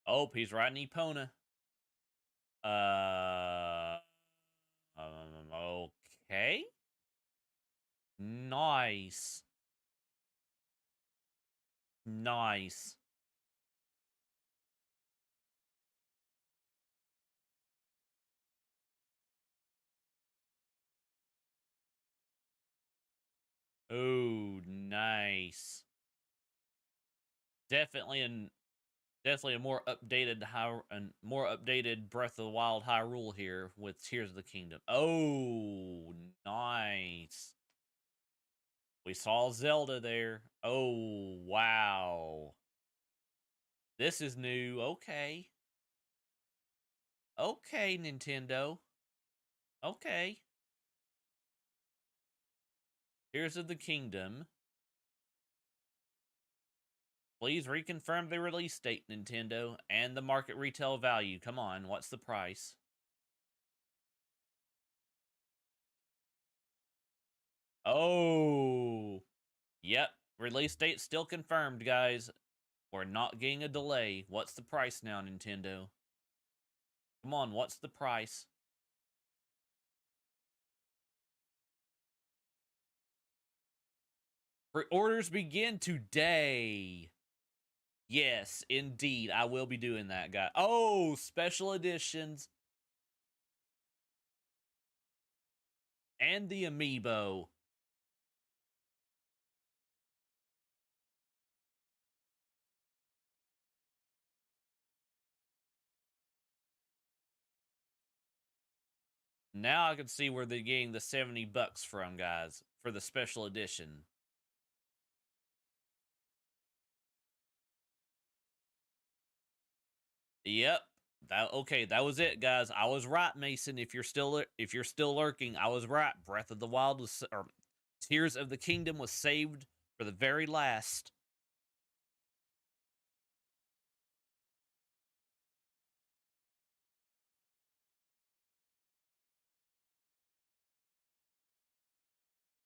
Oh, he's riding Epona. Okay. Nice. Nice. Oh, nice. Definitely a more updated more updated Breath of the Wild Hyrule here with Tears of the Kingdom. Oh, nice. We saw Zelda there. Oh, wow. This is new. Okay. Okay, Nintendo. Okay. Tears of the Kingdom. Please reconfirm the release date, Nintendo, and the market retail value. Come on, what's the price? Oh. Yep. Release date still confirmed, guys. We're not getting a delay. What's the price now, Nintendo? Come on, what's the price? Pre-orders begin today. Yes, indeed. I will be doing that, guy. Oh, special editions. And the amiibo. Now I can see where they're getting the $70 from, guys, for the special edition. Yep. That was it, guys. I was right, Mason. If you're still lurking, I was right. Breath of the Wild was or Tears of the Kingdom was saved for the very last.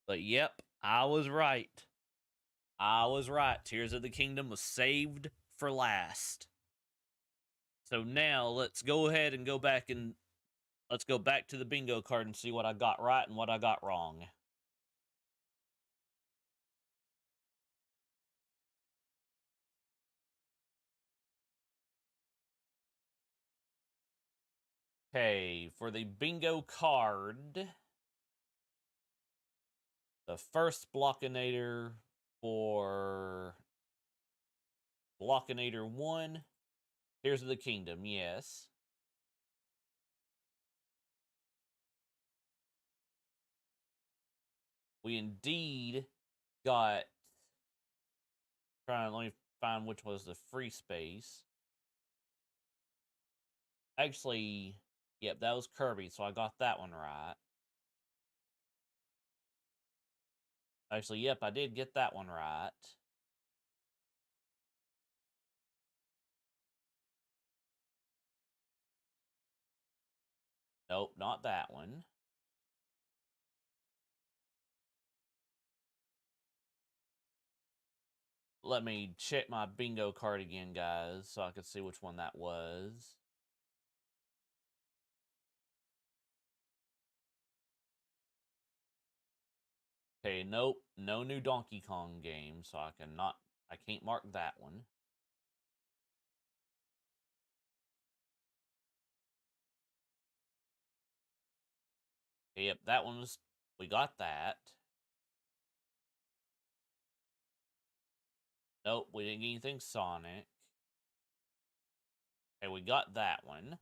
But yep, I was right. I was right. Tears of the Kingdom was saved for last. So now let's go ahead and let's go back to the bingo card and see what I got right and what I got wrong. Okay, for the bingo card, the first Blockinator for Blockinator 1, Tears of the Kingdom, yes. We indeed got, let me find which was the free space. Actually, yep, that was Kirby, so I got that one right. Actually, yep, I did get that one right. Nope, not that one. let me check my bingo card again, guys, so I can see which one that was. Okay, nope, no new Donkey Kong game, so I can't mark that one. Okay, yep, that one was, we got that. Nope, we didn't get anything Sonic. Okay, we got that one.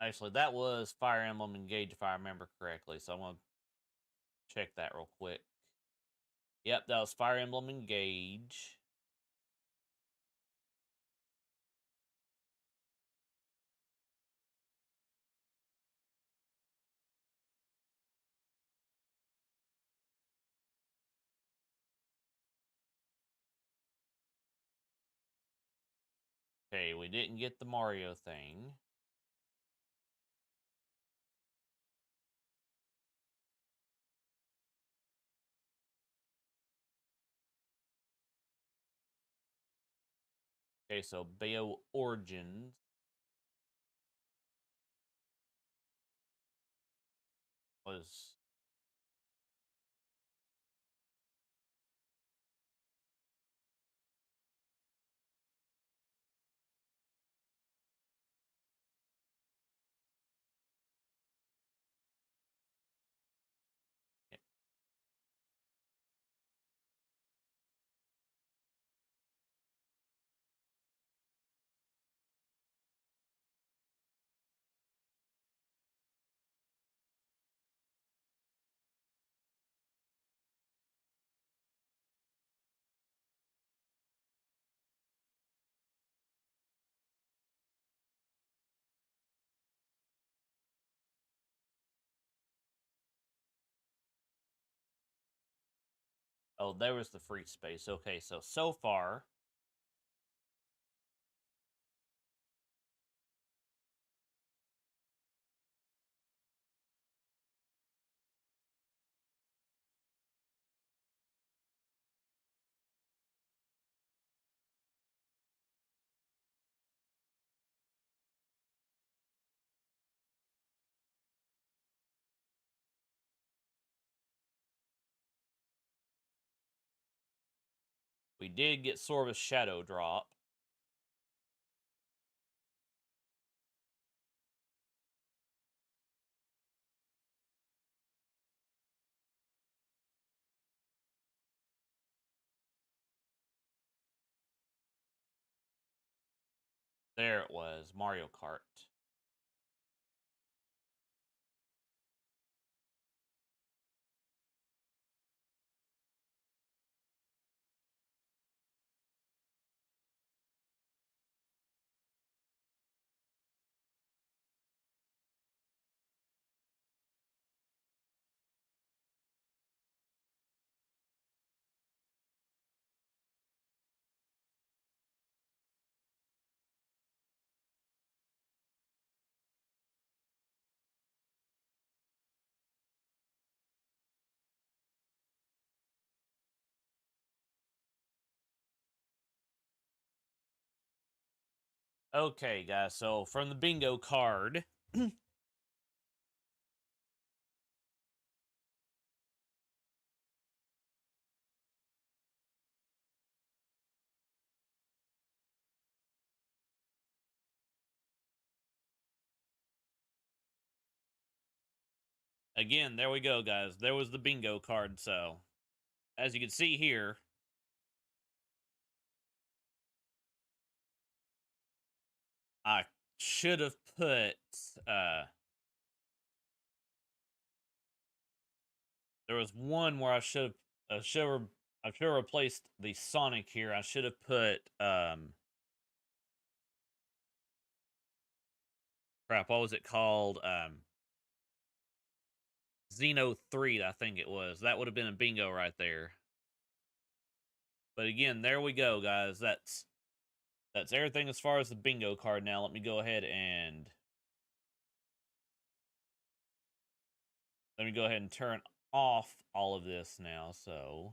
Actually, that was Fire Emblem Engage, if I remember correctly, so I'm going to check that real quick. Yep, that was Fire Emblem Engage. Okay, we didn't get the Mario thing. Okay, so Bayo Origins. Was oh, there was the free space. Okay, so far, we did get sort of a shadow drop. There it was, Mario Kart. Okay, guys, so from the bingo card, again, there we go, guys. There was the bingo card, so as you can see here, I should have put there was one where I should have replaced the Sonic here. I should have put crap, what was it called? Xeno 3, I think it was. That would have been a bingo right there. But again, there we go, guys. That's everything as far as the bingo card. Now let me go ahead and turn off all of this now. So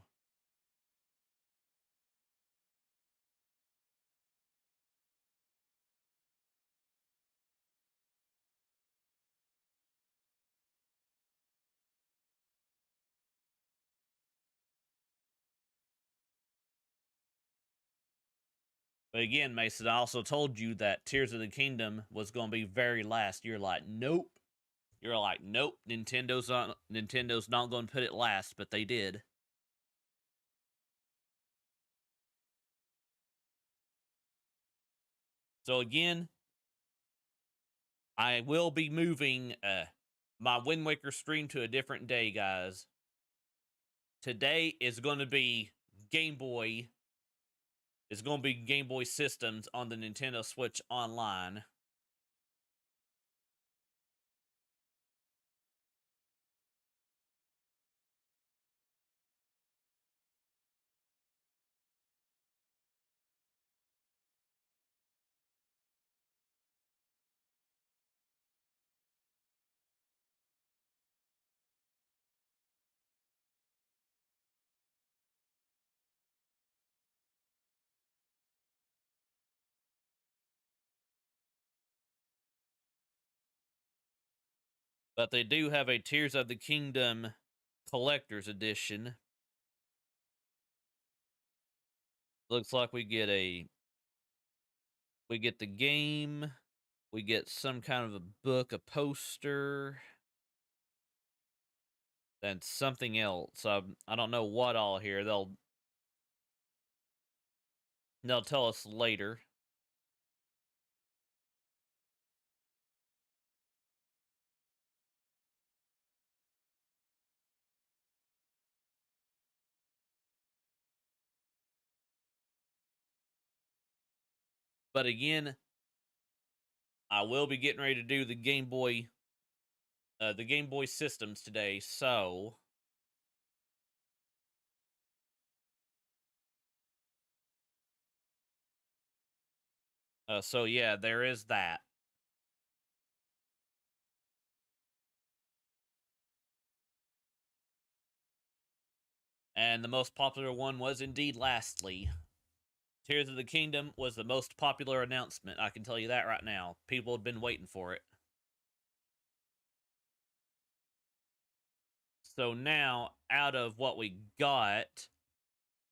but again, Mason, I also told you that Tears of the Kingdom was going to be very last. You're like, nope. You're like, nope. Nintendo's not going to put it last, but they did. So again, I will be moving my Wind Waker stream to a different day, guys. Today is going to be Game Boy. It's going to be Game Boy systems on the Nintendo Switch Online. But they do have a Tears of the Kingdom Collector's Edition. Looks like we get the game, we get some kind of a book, a poster, and something else. I don't know what all here. They'll tell us later. But again, I will be getting ready to do the Game Boy systems today, so yeah, there is that. And the most popular one was indeed lastly. Tears of the Kingdom was the most popular announcement. I can tell you that right now. People have been waiting for it. So now, out of what we got,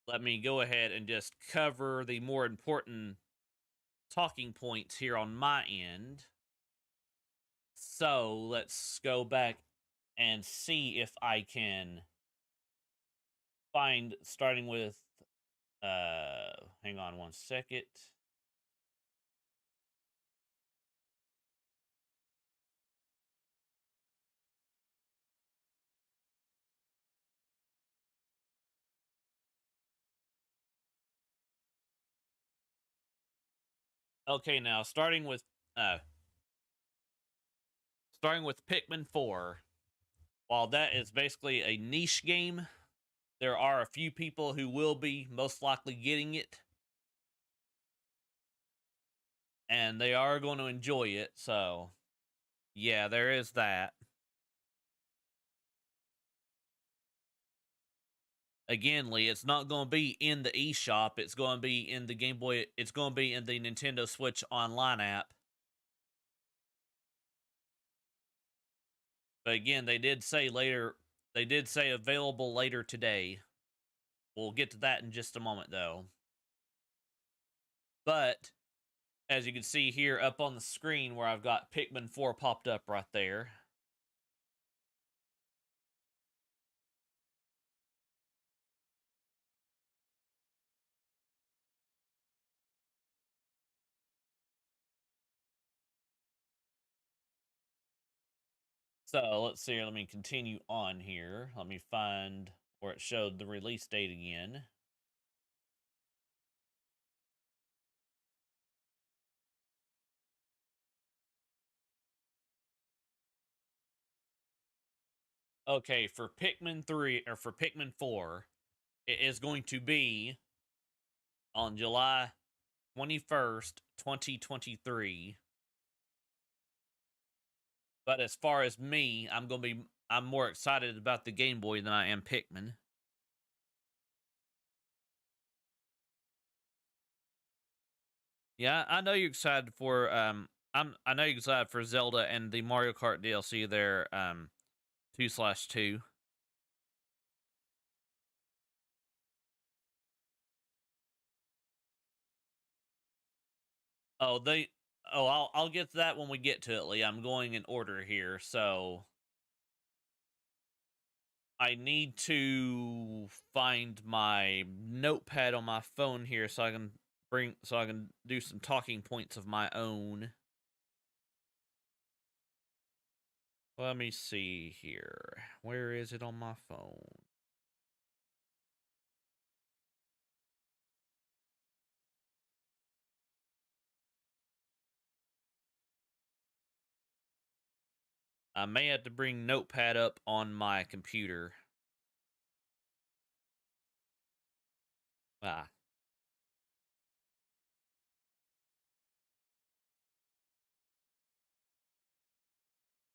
let me go ahead and just cover the more important talking points here on my end. So let's go back and see if I can find, starting with, hang on one second. Okay, now starting with Pikmin 4. While that is basically a niche game, there are a few people who will be most likely getting it. And they are going to enjoy it, so yeah, there is that. Again, Lee, it's not going to be in the eShop. It's going to be in the Game Boy. It's going to be in the Nintendo Switch Online app. But again, they did say later. They did say available later today. We'll get to that in just a moment, though. But as you can see here up on the screen where I've got Pikmin 4 popped up right there. So let's see here. Let me continue on here. Let me find where it showed the release date again. Okay, for Pikmin 3 or for Pikmin 4, it is going to be on July 21st, 2023. But as far as me, I'm more excited about the Game Boy than I am Pikmin. Yeah, I know you're excited for I know you're excited for Zelda and the Mario Kart DLC there, 2/2. Oh, I'll get to that when we get to it, Lee. I'm going in order here, so I need to find my notepad on my phone here so I can do some talking points of my own. Let me see here. Where is it on my phone? I may have to bring notepad up on my computer. Ah.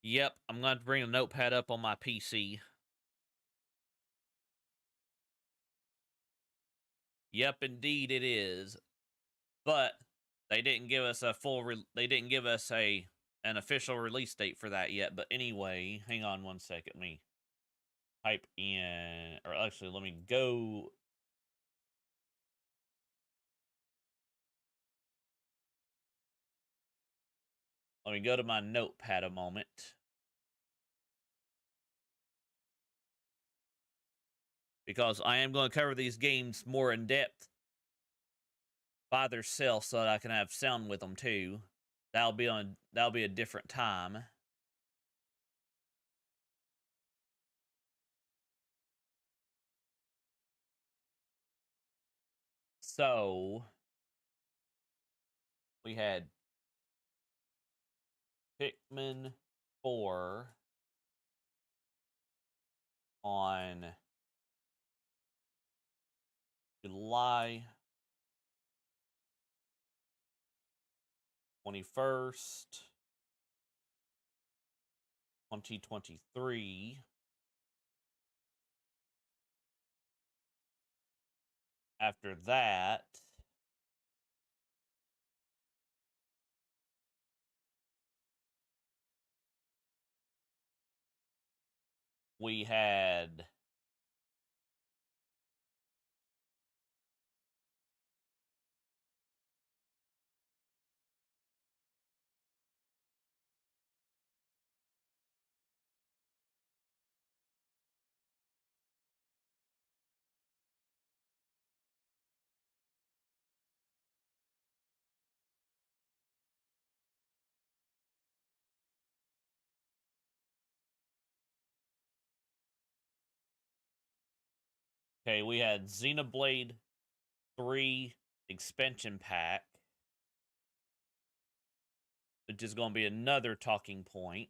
Yep, I'm going to bring a notepad up on my PC. Yep, indeed it is. But they didn't give us they didn't give us an official release date for that yet. But anyway, hang on one second. Let me type in, or actually, let me go. Let me go to my notepad a moment. Because I am going to cover these games more in depth by themselves so that I can have sound with them too. That'll be a different time. So we had Pikmin 4 on July 21st, 2023. After that, we had we had Xenoblade 3 expansion pack, which is going to be another talking point.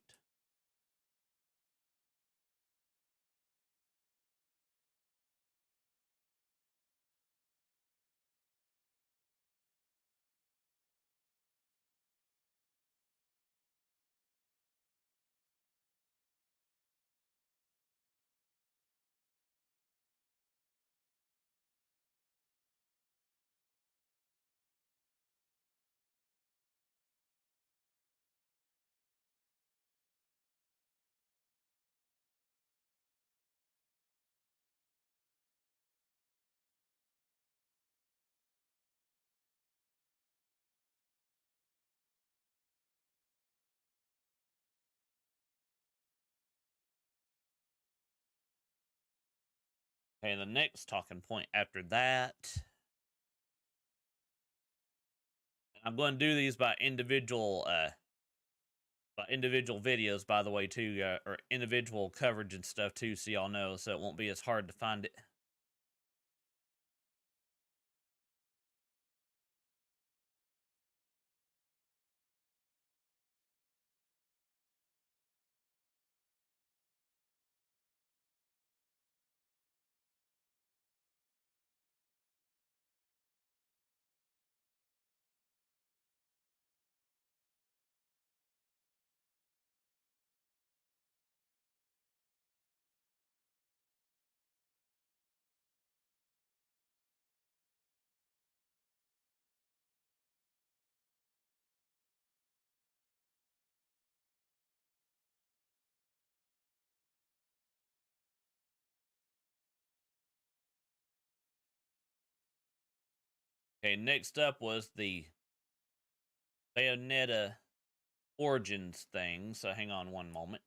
Okay, the next talking point after that, I'm going to do these by individual videos, by the way, too, or individual coverage and stuff too, so y'all know, so it won't be as hard to find it. Okay, next up was the Bayonetta Origins thing, so hang on one moment.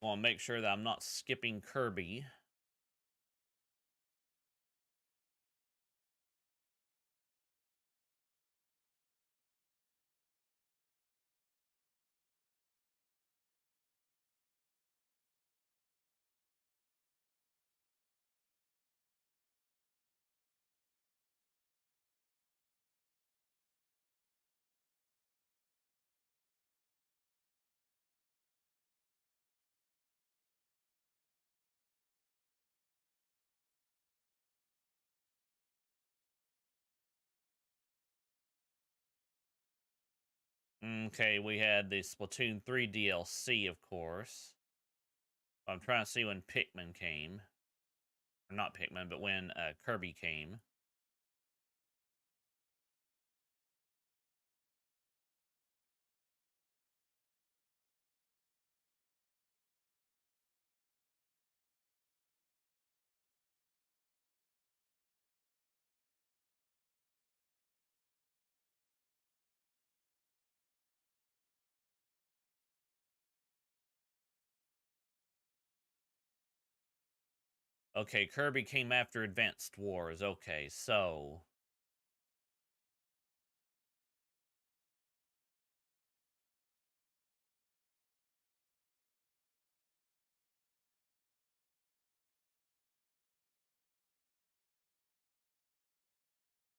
I want to make sure that I'm not skipping Kirby. Okay, we had the Splatoon 3 DLC, of course. I'm trying to see when Pikmin came. Or not Pikmin, but when Kirby came. Okay, Kirby came after Advanced Wars. Okay, so...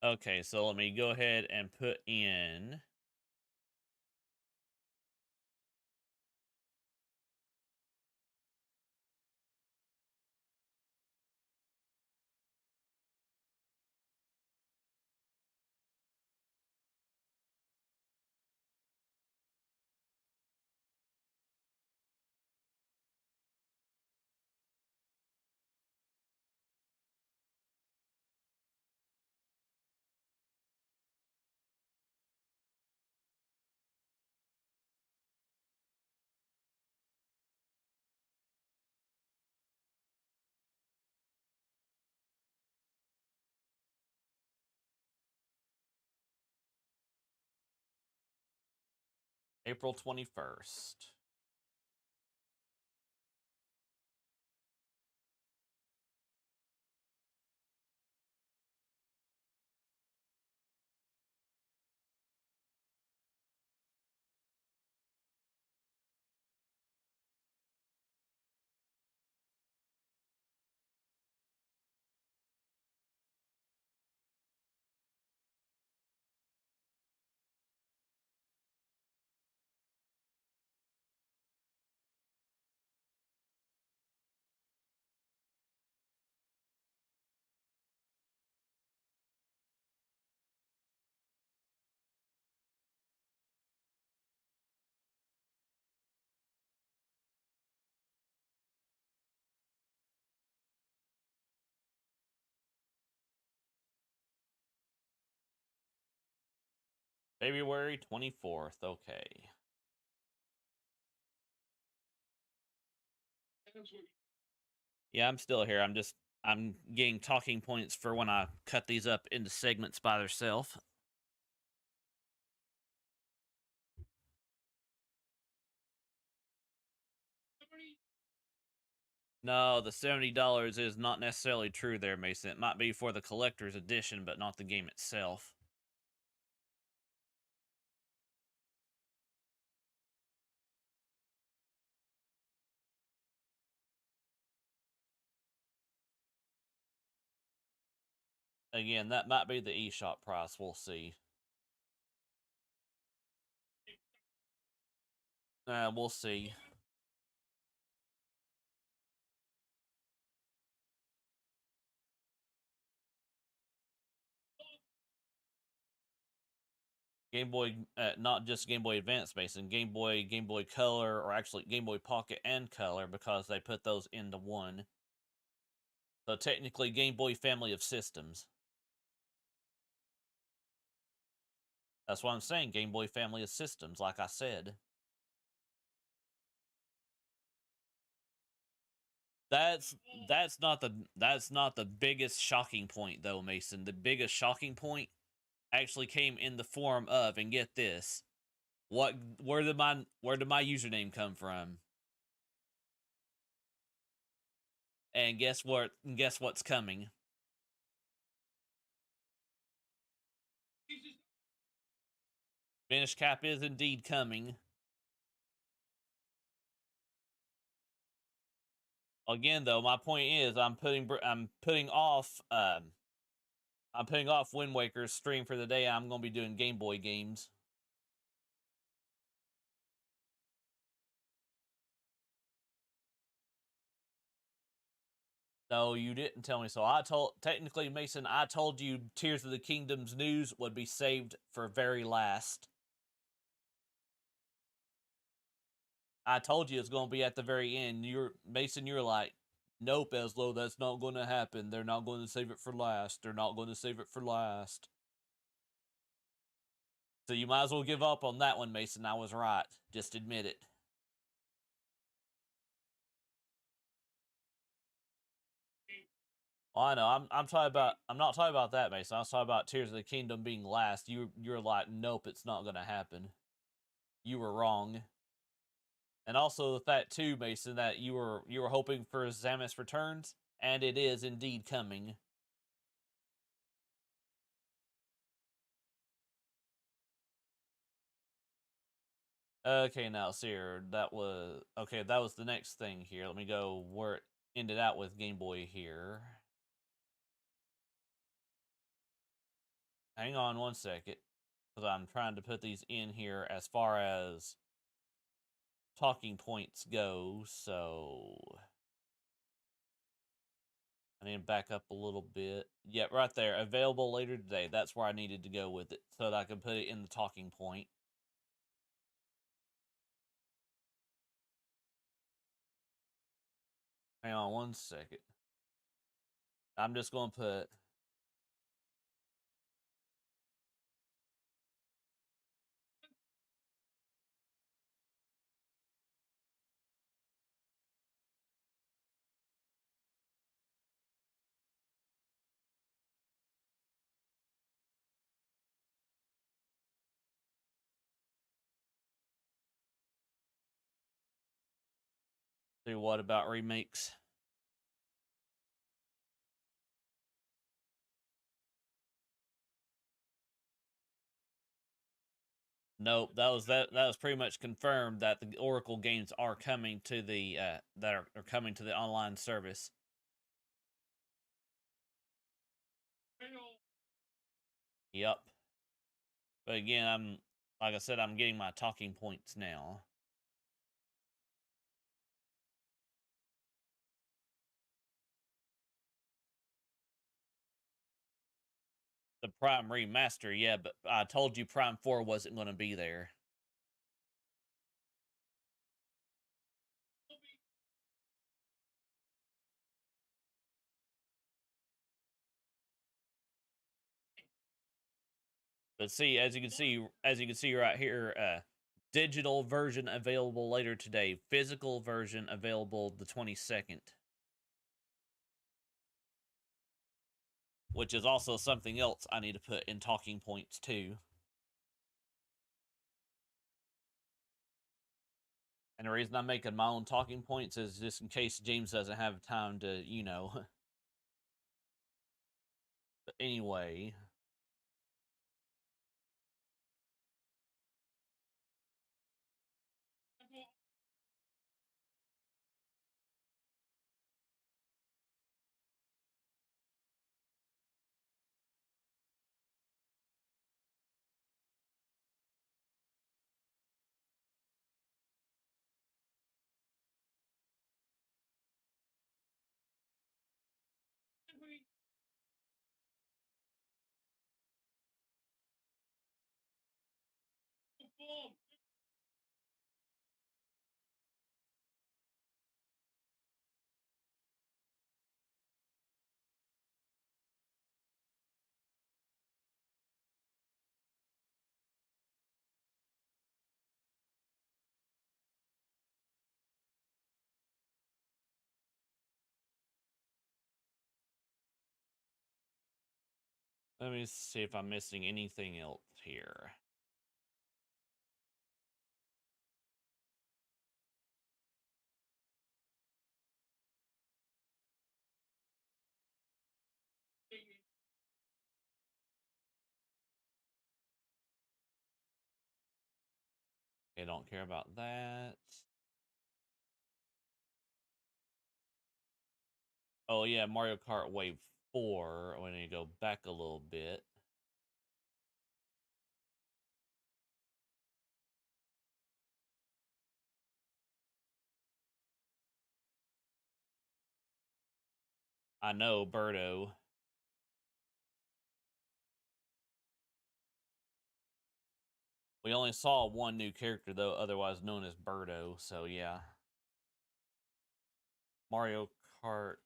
Okay, so let me go ahead and put in... April 21st. February 24th. Okay. Yeah, I'm still here. I'm getting talking points for when I cut these up into segments by themselves. No, the $70 is not necessarily true there, Mason. It might be for the collector's edition, but not the game itself. Again, that might be the eShop price. We'll see. We'll see. Game Boy, not just Game Boy Advance, Mason. Game Boy Color, or actually Game Boy Pocket and Color, because they put those into one. So technically, Game Boy family of systems. That's what I'm saying. Game Boy family of systems, like I said. That's not the biggest shocking point though, Mason. The biggest shocking point actually came in the form of, and get this, where did my username come from? And guess what? Guess what's coming? Finish cap is indeed coming. Again, though, my point is I'm putting off Wind Waker's stream for the day. I'm gonna be doing Game Boy games. No, you didn't tell me so. Technically, Mason, I told you Tears of the Kingdom's news would be saved for very last. I told you it's going to be at the very end. Mason, you're like, nope, Ezlo, that's not going to happen. They're not going to save it for last. They're not going to save it for last. So you might as well give up on that one, Mason. I was right. Just admit it. Well, I know. I'm talking about. I'm not talking about that, Mason. I was talking about Tears of the Kingdom being last. You're like, nope, it's not going to happen. You were wrong. And also the fact too, Mason, that you were hoping for Samus Returns, and it is indeed coming. Okay, now, Seer, that was the next thing here. Let me go where it ended out with Game Boy here. Hang on one second, because I'm trying to put these in here as far as talking points go, so I need to back up a little bit. Yep, right there. Available later today. That's where I needed to go with it, so that I could put it in the talking point. Hang on one second. I'm just going to put see what about remakes. Nope, that was pretty much confirmed that the Oracle games are coming to the that are coming to the online service. Yep. But again, like I said, I'm getting my talking points now. The Prime Remaster, yeah, but I told you Prime 4 wasn't going to be there. But see, as you can see right here, digital version available later today, physical version available the 22nd. Which is also something else I need to put in talking points too. And the reason I'm making my own talking points is just in case James doesn't have time to, you know. But anyway. Let me see if I'm missing anything else here. Okay, don't care about that. Oh yeah, Mario Kart Wave 4. We need to go back a little bit. I know, Birdo. We only saw one new character, though, otherwise known as Birdo, so yeah. Mario Kart.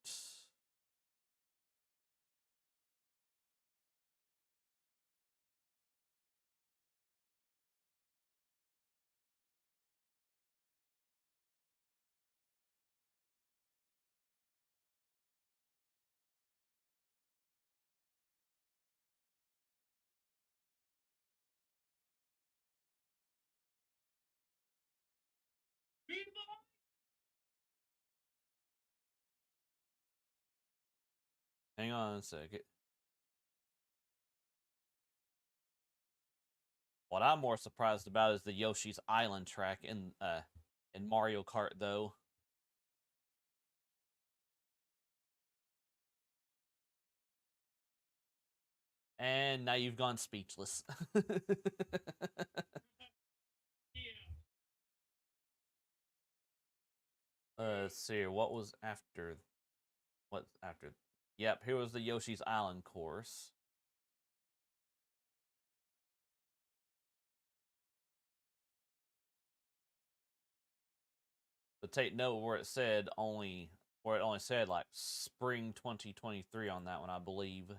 Hang on a second. What I'm more surprised about is the Yoshi's Island track in Mario Kart, though. And now you've gone speechless. Let's see here. What was after? What's after? Yep, here was the Yoshi's Island course. But take note where it only said like spring 2023 on that one, I believe.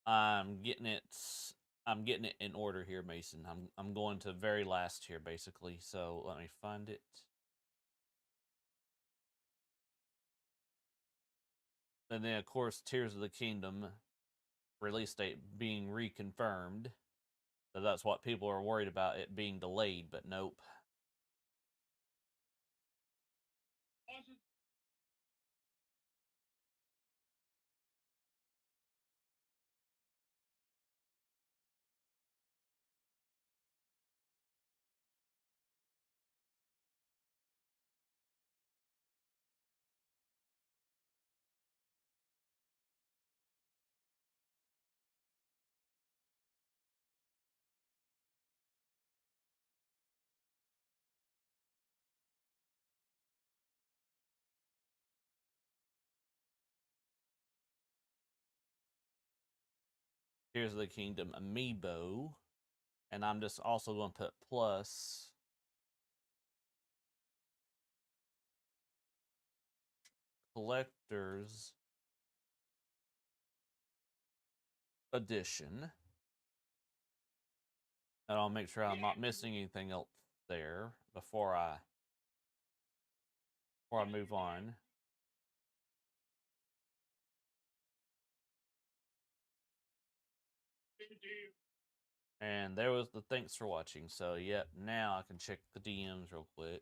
I'm getting it in order here, Mason. I'm going to very last here, basically. So let me find it. And then, of course, Tears of the Kingdom release date being reconfirmed. So that's what people are worried about, it being delayed, but nope. Tears of the Kingdom amiibo. And I'm just also going to put plus collector's edition. And I'll make sure I'm not missing anything else there before I move on. And there was the thanks for watching. So, yep, now I can check the DMs real quick.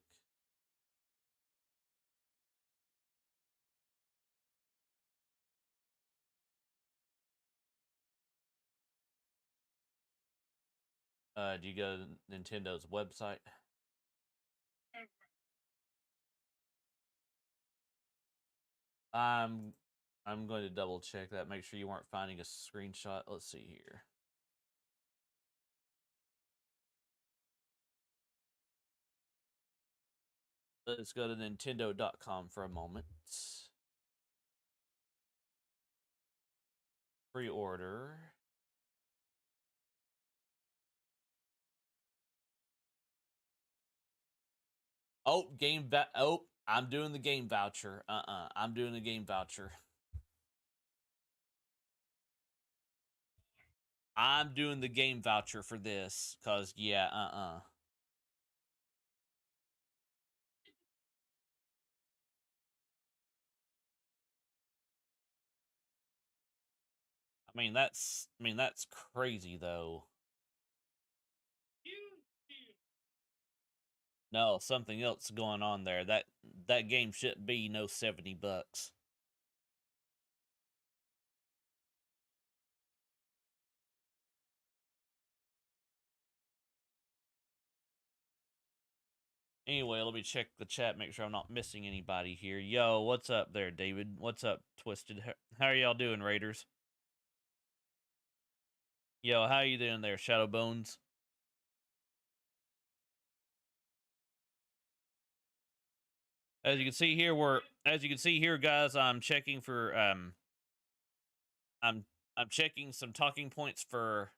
Do you go to Nintendo's website? I'm going to double check that. Make sure you weren't finding a screenshot. Let's see here. Let's go to Nintendo.com for a moment. Pre-order. Oh, I'm doing the game voucher. I'm doing the game voucher. I'm doing the game voucher for this, cause yeah, I mean that's crazy though. No, something else going on there. That game shouldn't be no $70. Anyway, let me check the chat, make sure I'm not missing anybody here. Yo, what's up there, David? What's up, Twisted? How are y'all doing, Raiders? Yo, how you doing there, Shadow Bones? As you can see here, guys, I'm checking for I'm checking some talking points for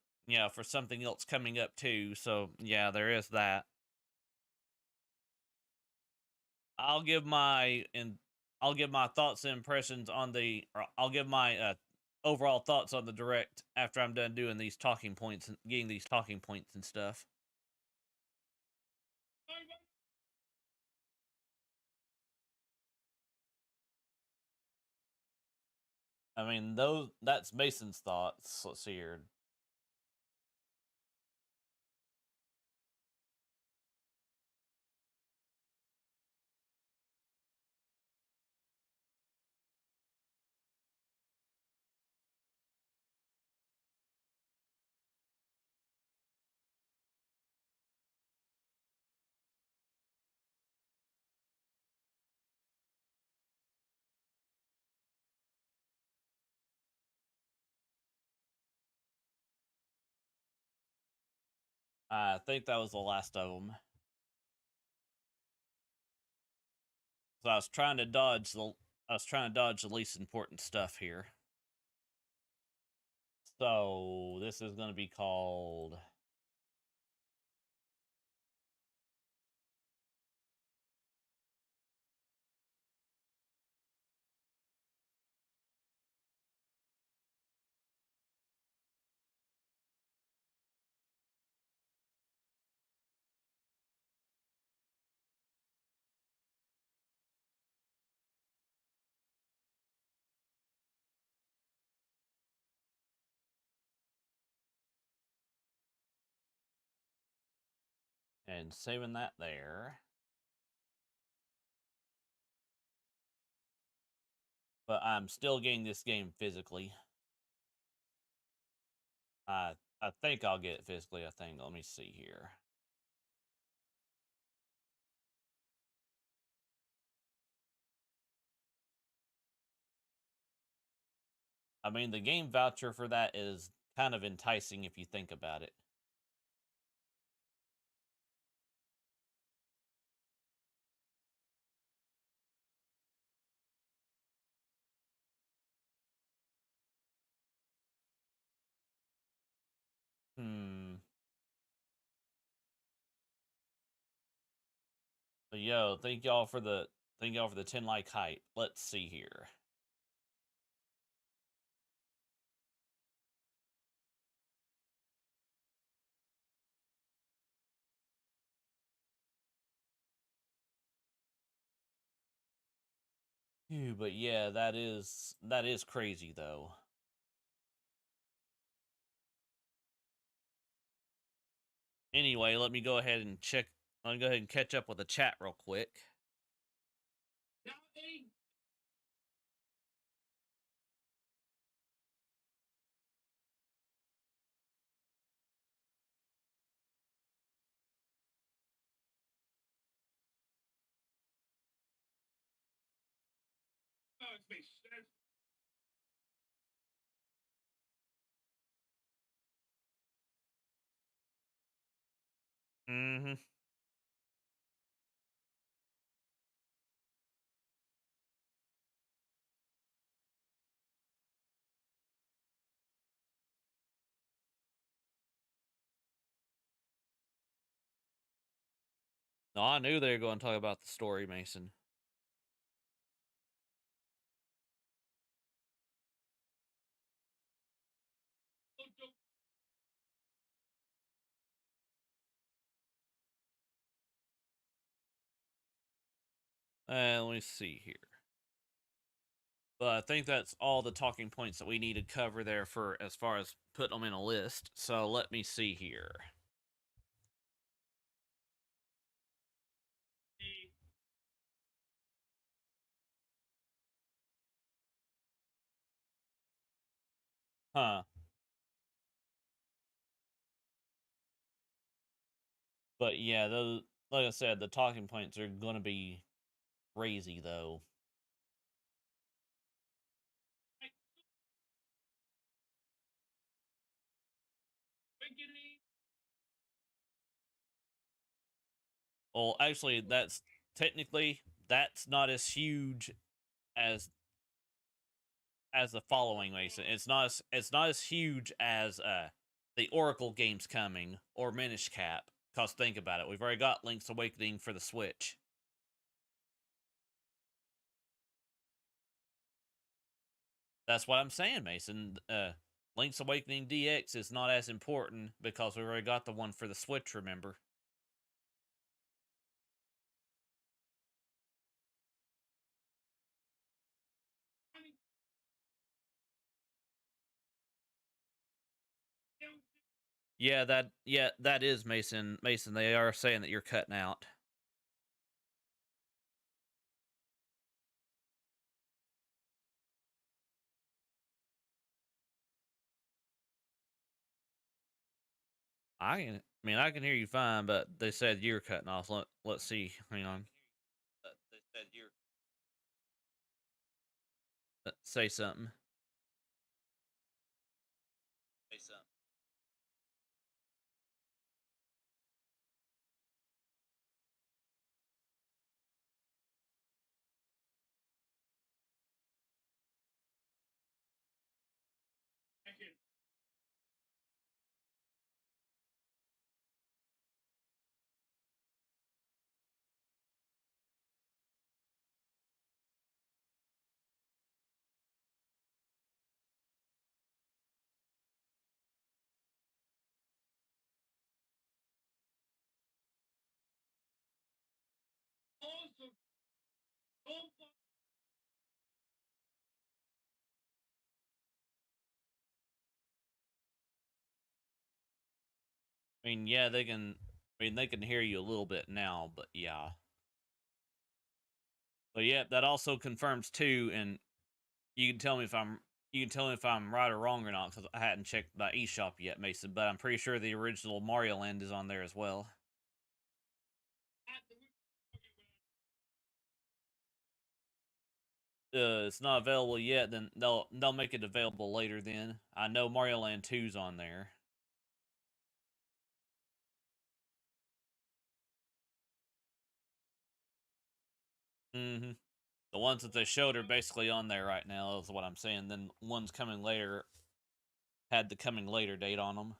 for something else coming up too. So yeah, there is that. I'll give my and I'll give my thoughts and impressions on the. Or I'll give my overall thoughts on the direct after I'm done doing these talking points and getting these talking points and stuff. I mean, that's Mason's thoughts. Let's see here. I think that was the last of them. So I was trying to dodge the least important stuff here. So this is going to be called. And saving that there. But I'm still getting this game physically. I think I'll get it physically, I think. Let me see here. I mean, the game voucher for that is kind of enticing if you think about it. But yo, thank y'all for the 10 like hype. Let's see here. But yeah, that is crazy though. Anyway, let me go ahead and check. Let me go ahead and catch up with the chat real quick. Mm-hmm. No, I knew they were going to talk about the story, Mason. Let me see here. But I think that's all the talking points that we need to cover there for as far as putting them in a list. So let me see here. Huh. But yeah, those, like I said, the talking points are going to be crazy though. Well, actually, that's technically that's not as huge as the following, Mason. It's not as huge as the Oracle games coming or Minish Cap. Cause think about it, we've already got Link's Awakening for the Switch. That's what I'm saying, Mason. Link's Awakening DX is not as important because we already got the one for the Switch. Remember? Yeah, that is Mason. Mason, they are saying that you're cutting out. I can hear you fine, but they said you're cutting off. Let's see. Hang on. They said you're. Say something. Say something. I mean, yeah, they can. I mean, they can hear you a little bit now, but yeah. But yeah, that also confirms too, and you can tell me if I'm right or wrong or not because I hadn't checked my eShop yet, Mason. But I'm pretty sure the original Mario Land is on there as well. It's not available yet. Then they'll make it available later. Then I know Mario Land 2's on there. Mm-hmm. The ones that they showed are basically on there right now. Is what I'm saying. Then ones coming later had the coming later date on them.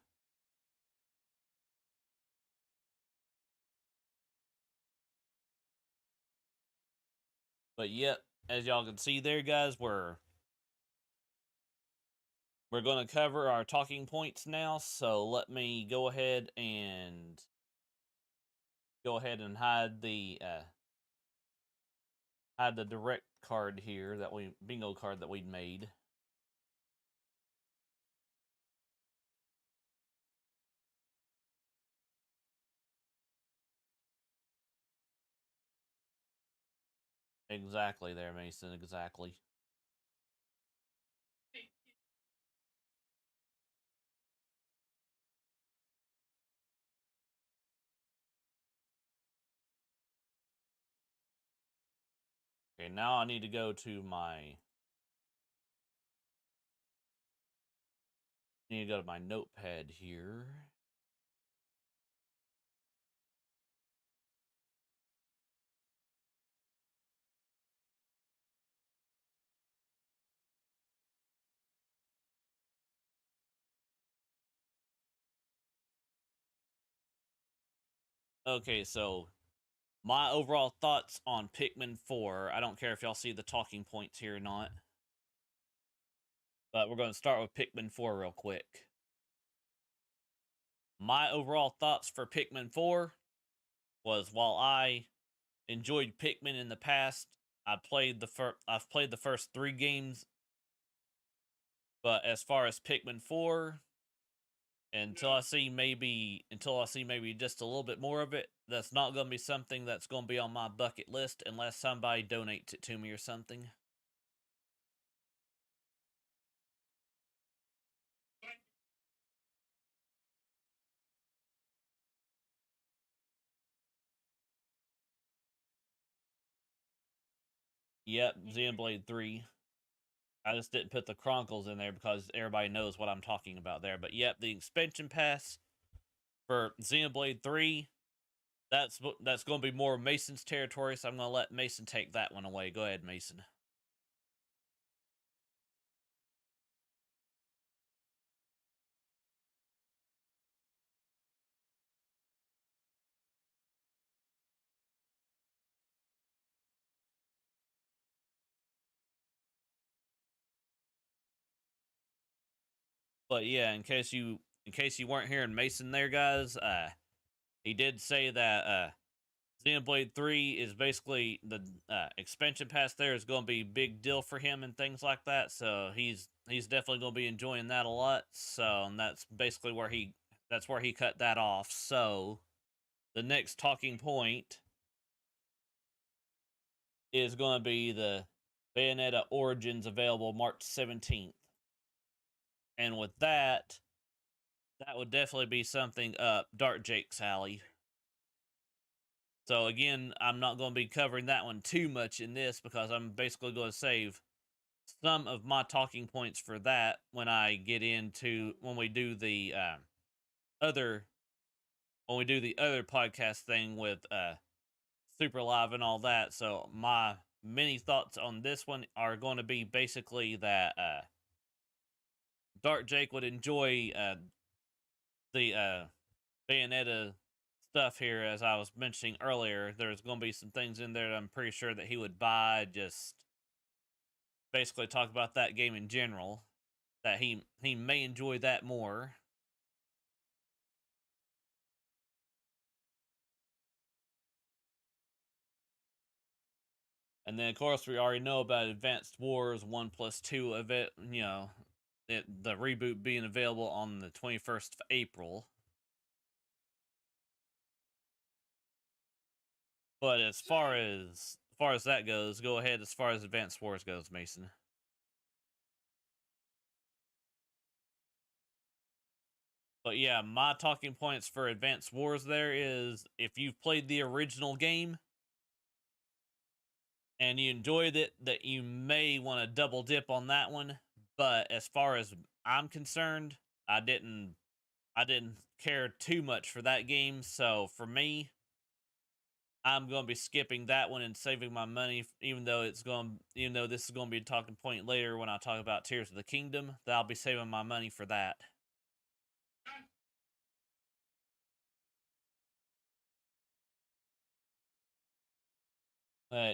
But yep, as y'all can see there, guys, we're going to cover our talking points now. So let me go ahead and hide the direct card here that we bingo card that we'd made. Exactly there, Mason. Exactly. Okay, now I need to go to my notepad here. Okay, so my overall thoughts on Pikmin 4. I don't care if y'all see the talking points here or not. But we're going to start with Pikmin 4 real quick. My overall thoughts for Pikmin 4 was while I enjoyed Pikmin in the past. I've played the first 3 games, but as far as Pikmin 4, until I see maybe just a little bit more of it, that's not going to be something that's going to be on my bucket list unless somebody donates it to me or something. Yep, Xenoblade 3. I just didn't put the Chronicles in there because everybody knows what I'm talking about there. But yep, the expansion pass for Xenoblade 3, that's going to be more Mason's territory, so I'm going to let Mason take that one away. Go ahead, Mason. But yeah, in case you weren't hearing Mason there, guys, he did say that Xenoblade 3 is basically the expansion pass there is going to be a big deal for him and things like that. So he's definitely going to be enjoying that a lot. So and that's basically where he cut that off. So the next talking point is going to be the Bayonetta Origins available March 17th. And with that would definitely be something up Dark Jake's alley. So again, I'm not going to be covering that one too much in this because I'm basically going to save some of my talking points for that when we do the other podcast thing with Super Live and all that. So my mini thoughts on this one are going to be basically that Dark Jake would enjoy the Bayonetta stuff here, as I was mentioning earlier. There's going to be some things in there that I'm pretty sure that he would buy. Just basically talk about that game in general. That he may enjoy that more. And then, of course, we already know about Advanced Wars 1+2 event. You know, the reboot being available on the 21st of April. But as far as that goes, go ahead. As far as Advanced Wars goes, Mason. But yeah, my talking points for Advanced Wars there is if you've played the original game and you enjoyed it, that you may want to double dip on that one. But as far as I'm concerned, I didn't care too much for that game. So for me, I'm going to be skipping that one and saving my money, even though this is going to be a talking point later when I talk about Tears of the Kingdom, that I'll be saving my money for that.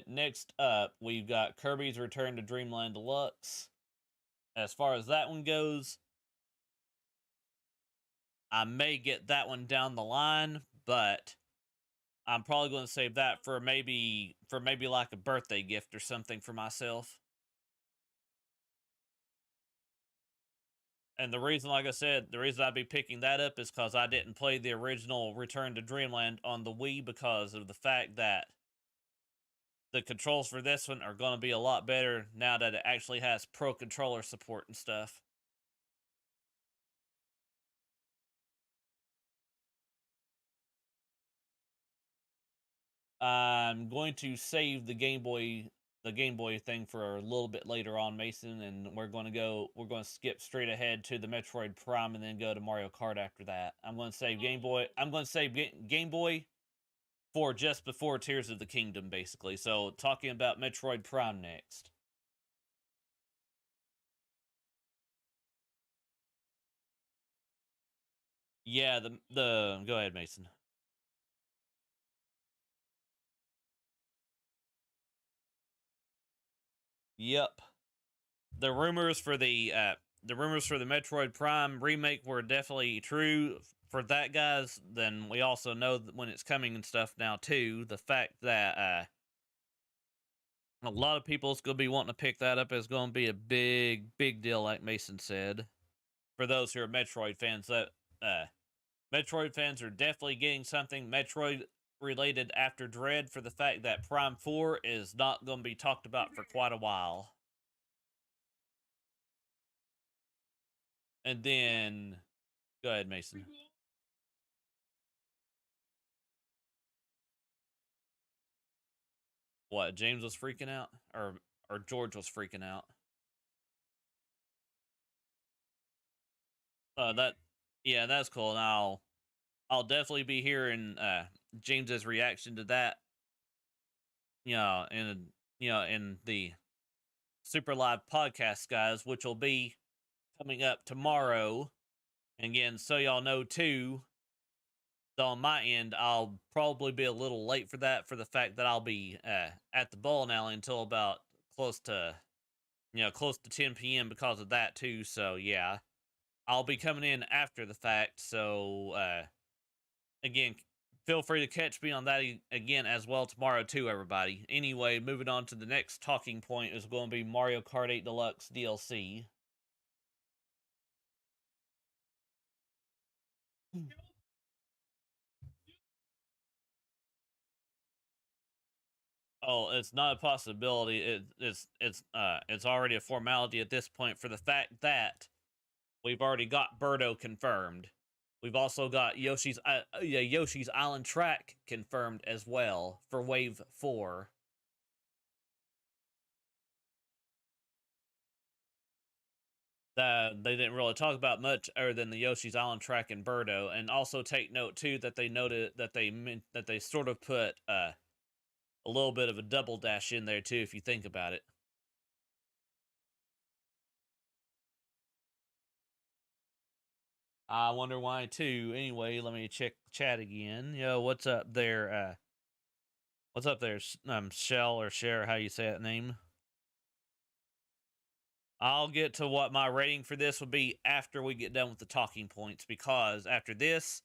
Next up, we've got Kirby's Return to Dreamland Deluxe. As far as that one goes, I may get that one down the line, but I'm probably going to save that for maybe like a birthday gift or something for myself. And the reason, like I said, the reason I'd be picking that up is because I didn't play the original Return to Dreamland on the Wii because of the fact that the controls for this one are going to be a lot better now that it actually has pro controller support and stuff. I'm going to save the Game Boy thing for a little bit later on, Mason, and we're going to skip straight ahead to the Metroid Prime and then go to Mario Kart after that. I'm going to save Game Boy for just before Tears of the Kingdom, basically. So talking about Metroid Prime next. Yeah, the go ahead, Mason. Yep. The rumors for the Metroid Prime remake were definitely true. for that, guys, then we also know that when it's coming and stuff now too. The fact that a lot of people's gonna be wanting to pick that up is going to be a big deal, like Mason said. For those who are Metroid fans, that Metroid fans are definitely getting something Metroid related after Dread, for the fact that Prime 4 is not going to be talked about for quite a while. And then, go ahead, Mason. What, James was freaking out? Or George was freaking out? Yeah, that's cool. And I'll definitely be hearing James's reaction to that. In the Super Live podcast, guys, which will be coming up tomorrow. And again, so y'all know too, so on my end, I'll probably be a little late for that, for the fact that I'll be at the bowling alley until about close to 10 p.m. because of that too. So yeah, I'll be coming in after the fact. So again, feel free to catch me on that again as well tomorrow too, everybody. Anyway, moving on to the next talking point is going to be Mario Kart 8 Deluxe DLC. Oh, it's not a possibility. It's already a formality at this point, for the fact that we've already got Birdo confirmed. We've also got Yoshi's Island track confirmed as well for Wave 4. They didn't really talk about much other than the Yoshi's Island track and Birdo. And also take note too that they noted that they sort of put a little bit of a double dash in there too, if you think about it. I wonder why too. Anyway, let me check the chat again. Yo, what's up there? What's up there? Shell or Cher, how you say that name? I'll get to what my rating for this will be after we get done with the talking points, because after this,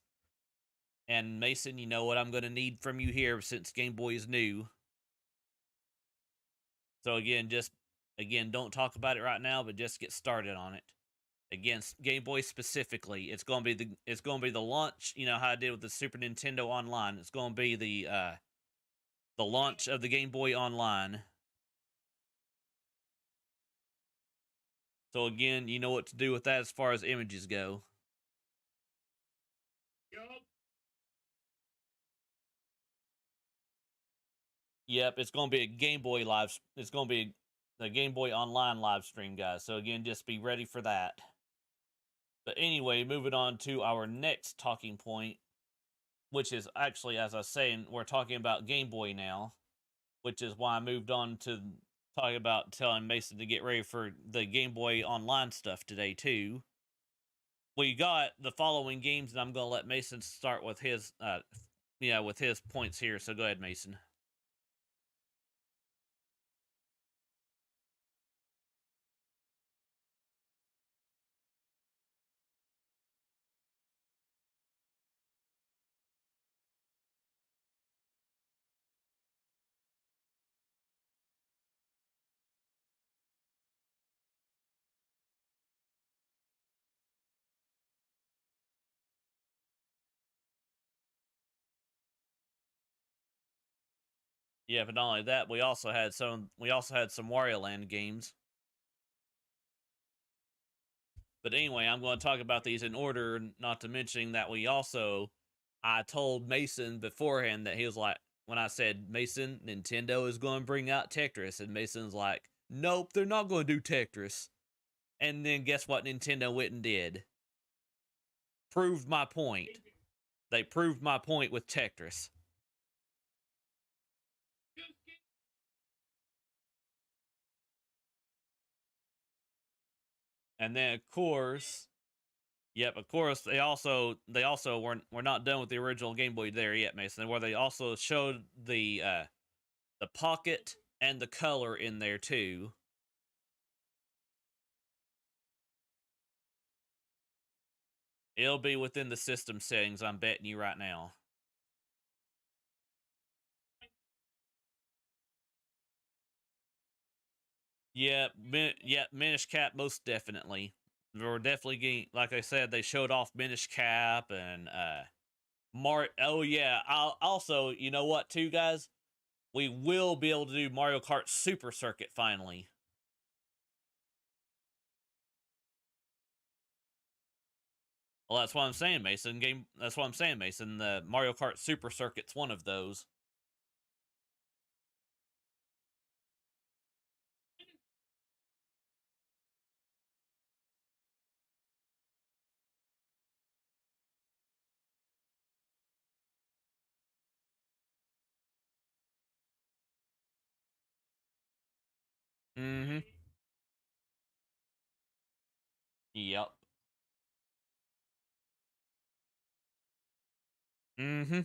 and Mason, you know what I'm going to need from you here since Game Boy is new. So again, don't talk about it right now, but just get started on it. Again, Game Boy specifically, it's going to be the launch. You know how I did with the Super Nintendo Online. It's going to be the launch of the Game Boy Online. So again, you know what to do with that as far as images go. Yep, it's going to be a Game Boy live. It's going to be the Game Boy Online live stream, guys. So again, just be ready for that. But anyway, moving on to our next talking point, which is actually, as I was saying, we're talking about Game Boy now, which is why I moved on to talking about telling Mason to get ready for the Game Boy Online stuff today too. We got the following games, and I'm going to let Mason start with his with his points here. So go ahead, Mason. Yeah, but not only that, we also had some Wario Land games. But anyway, I'm going to talk about these in order, not to mention that I told Mason beforehand that he was like, when I said, Mason, Nintendo is going to bring out Tetris, and Mason's like, nope, they're not going to do Tetris. And then guess what Nintendo went and did? Proved my point. They proved my point with Tetris. And then, of course, they also we're not done with the original Game Boy there yet, Mason, where they also showed the pocket and the color in there too. It'll be within the system settings, I'm betting you right now. Yeah, Minish Cap, most definitely. We're definitely getting, like I said, they showed off Minish Cap and oh yeah, I'll also, you know what, too, guys? We will be able to do Mario Kart Super Circuit finally. Well, that's what I'm saying, Mason. That's what I'm saying, Mason. The Mario Kart Super Circuit's one of those. Mm-hmm. Yep. Mm-hmm.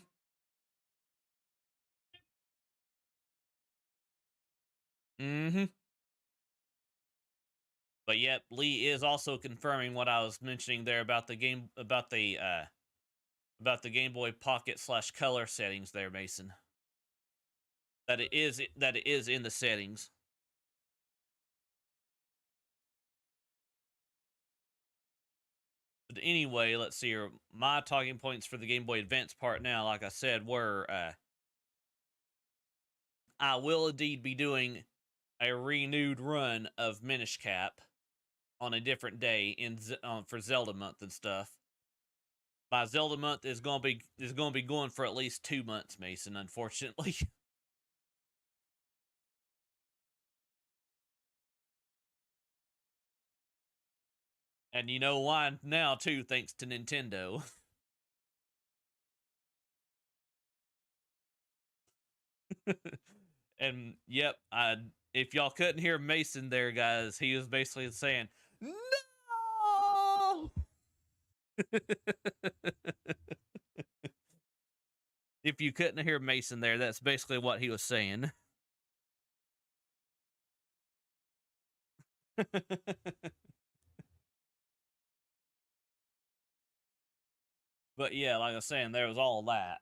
Mm-hmm. But yep, Lee is also confirming what I was mentioning there about the game about the Game Boy Pocket / Color settings there, Mason. That it is in the settings. But anyway, let's see here. My talking points for the Game Boy Advance part now, like I said, were I will indeed be doing a renewed run of Minish Cap on a different day for Zelda month and stuff. My Zelda month is gonna be going for at least 2 months, Mason. Unfortunately, and you know why now too, thanks to Nintendo. And yep, if y'all couldn't hear Mason there, guys, he was basically saying no. If you couldn't hear Mason there, that's basically what he was saying. But yeah, like I was saying, there was all that.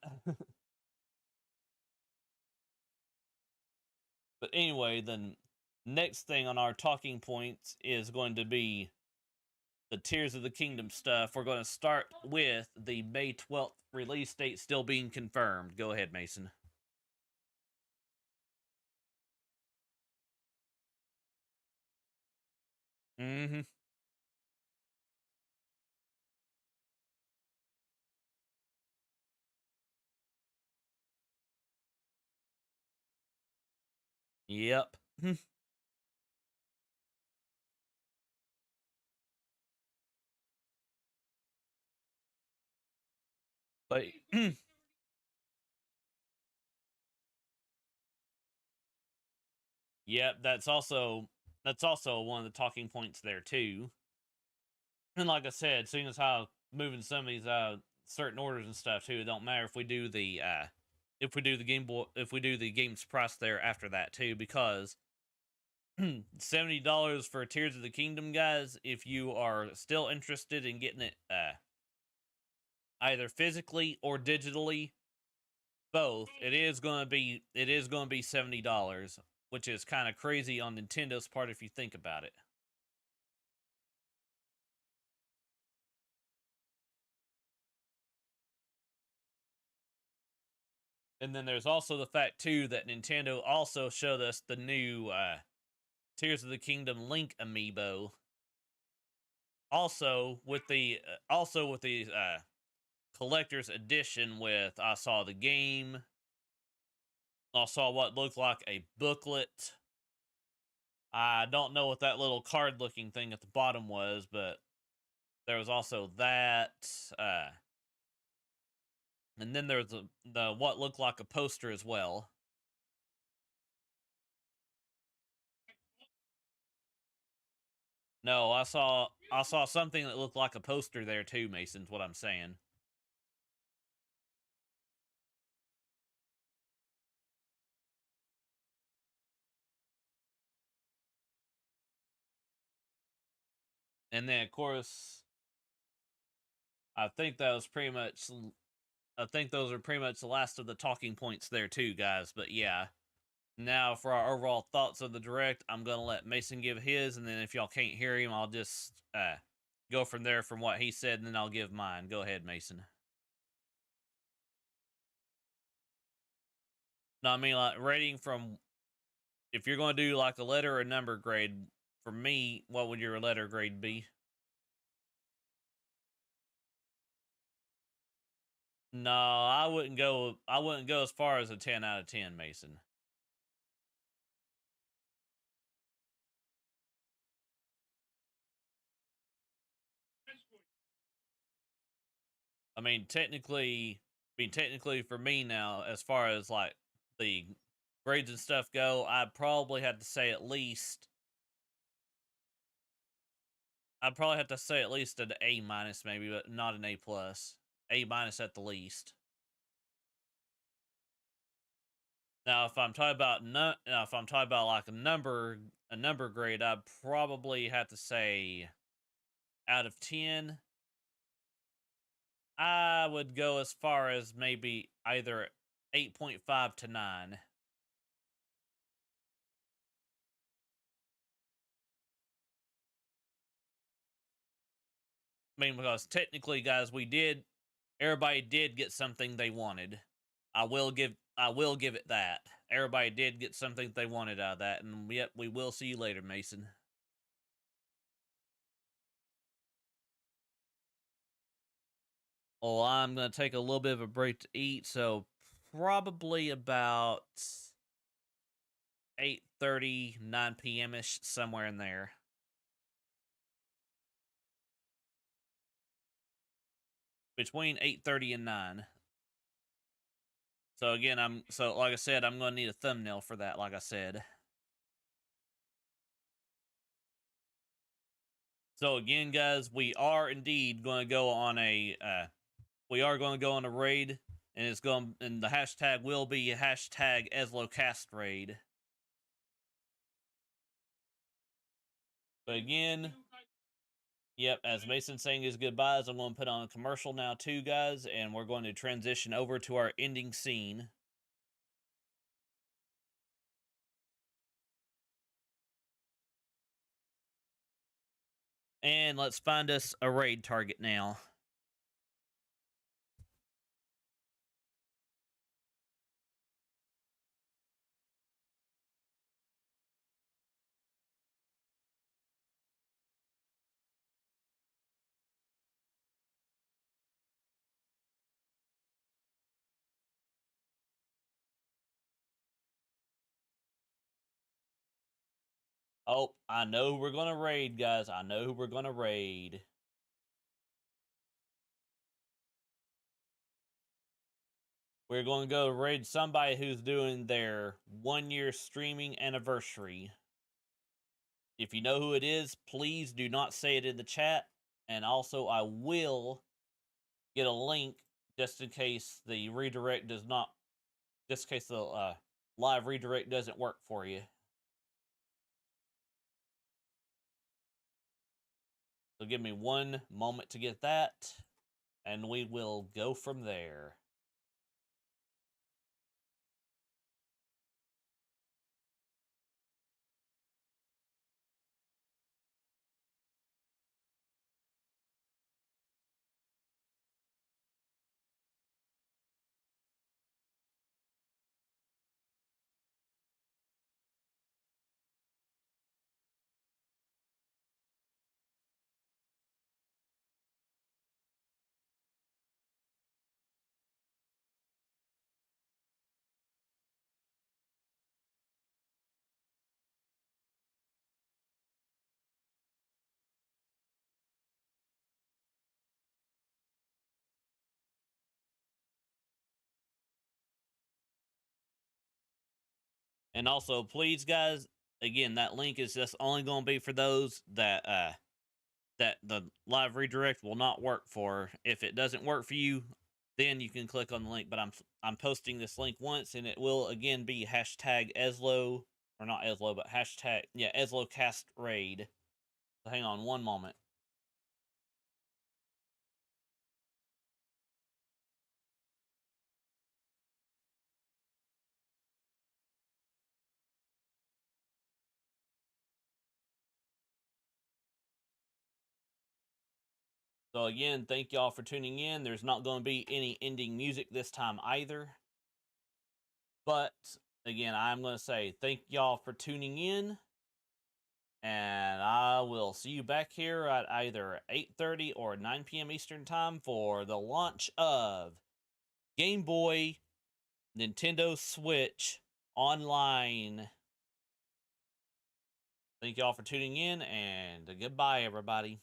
But anyway, then next thing on our talking points is going to be the Tears of the Kingdom stuff. We're going to start with the May 12th release date still being confirmed. Go ahead, Mason. Mm-hmm. Yep. But yep, that's also one of the talking points there too. And like I said, seeing as how moving some of these certain orders and stuff too, it don't matter if we do the if we do the game's price there after that too, because $70 for Tears of the Kingdom, guys. If you are still interested in getting it either physically or digitally, both, it is going to be $70, which is kind of crazy on Nintendo's part if you think about it. And then there's also the fact too that Nintendo also showed us the new Tears of the Kingdom Link amiibo. Also with the collector's edition with I saw the game, I saw what looked like a booklet. I don't know what that little card looking thing at the bottom was, but there was also that. Uh, and then there's the what looked like a poster as well. No, I saw something that looked like a poster there too, Mason's what I'm saying. And then of course I think that was pretty much. I think those are pretty much the last of the talking points there too, guys. But yeah, now for our overall thoughts of the direct, I'm gonna let Mason give his, and then if y'all can't hear him, I'll just go from there from what he said, and then I'll give mine. Go ahead, Mason. No, I mean like rating from. If you're going to do like a letter or number grade, for me, what would your letter grade be? No, I wouldn't go. I wouldn't go as far as a 10 out of 10, Mason. I mean, technically for me now, as far as like the grades and stuff go, I'd probably have to say at least. I'd probably have to say at least an A minus, maybe, but not an A plus. A minus at the least. Now, if I'm talking about if I'm talking about like a number grade, I'd probably have to say out of 10, I would go as far as maybe either 8.5 to 9. I mean, because technically, guys, everybody did get something they wanted. I will give it that. Everybody did get something they wanted out of that, and yep, we will see you later, Mason. Well, I'm gonna take a little bit of a break to eat, so probably about 8:30, 9 p.m. ish, somewhere in there. Between 8:30 and 9. So again, like I said, I'm gonna need a thumbnail for that, like I said. So again, guys, we are indeed going to go on a raid, and the hashtag will be hashtag EZLOCAST raid. But again, yep, as Mason's saying his goodbyes, I'm going to put on a commercial now too, guys, and we're going to transition over to our ending scene. And let's find us a raid target now. Oh, I know who we're going to raid, guys. I know who we're going to raid. We're going to go raid somebody who's doing their 1-year streaming anniversary. If you know who it is, please do not say it in the chat. And also, I will get a link just in case the redirect does not, just in case the live redirect doesn't work for you. So give me one moment to get that, and we will go from there. And also, please, guys, again, that link is just only going to be for those that that the live redirect will not work for. If it doesn't work for you, then you can click on the link. But I'm posting this link once, and it will again be hashtag EZLO, or not EZLO, but hashtag EZLOCAST raid. So hang on one moment. So again, thank y'all for tuning in. There's not going to be any ending music this time either. But again, I'm going to say thank y'all for tuning in. And I will see you back here at either 8:30 or 9 p.m. Eastern Time for the launch of Game Boy, Nintendo Switch Online. Thank y'all for tuning in, and goodbye, everybody.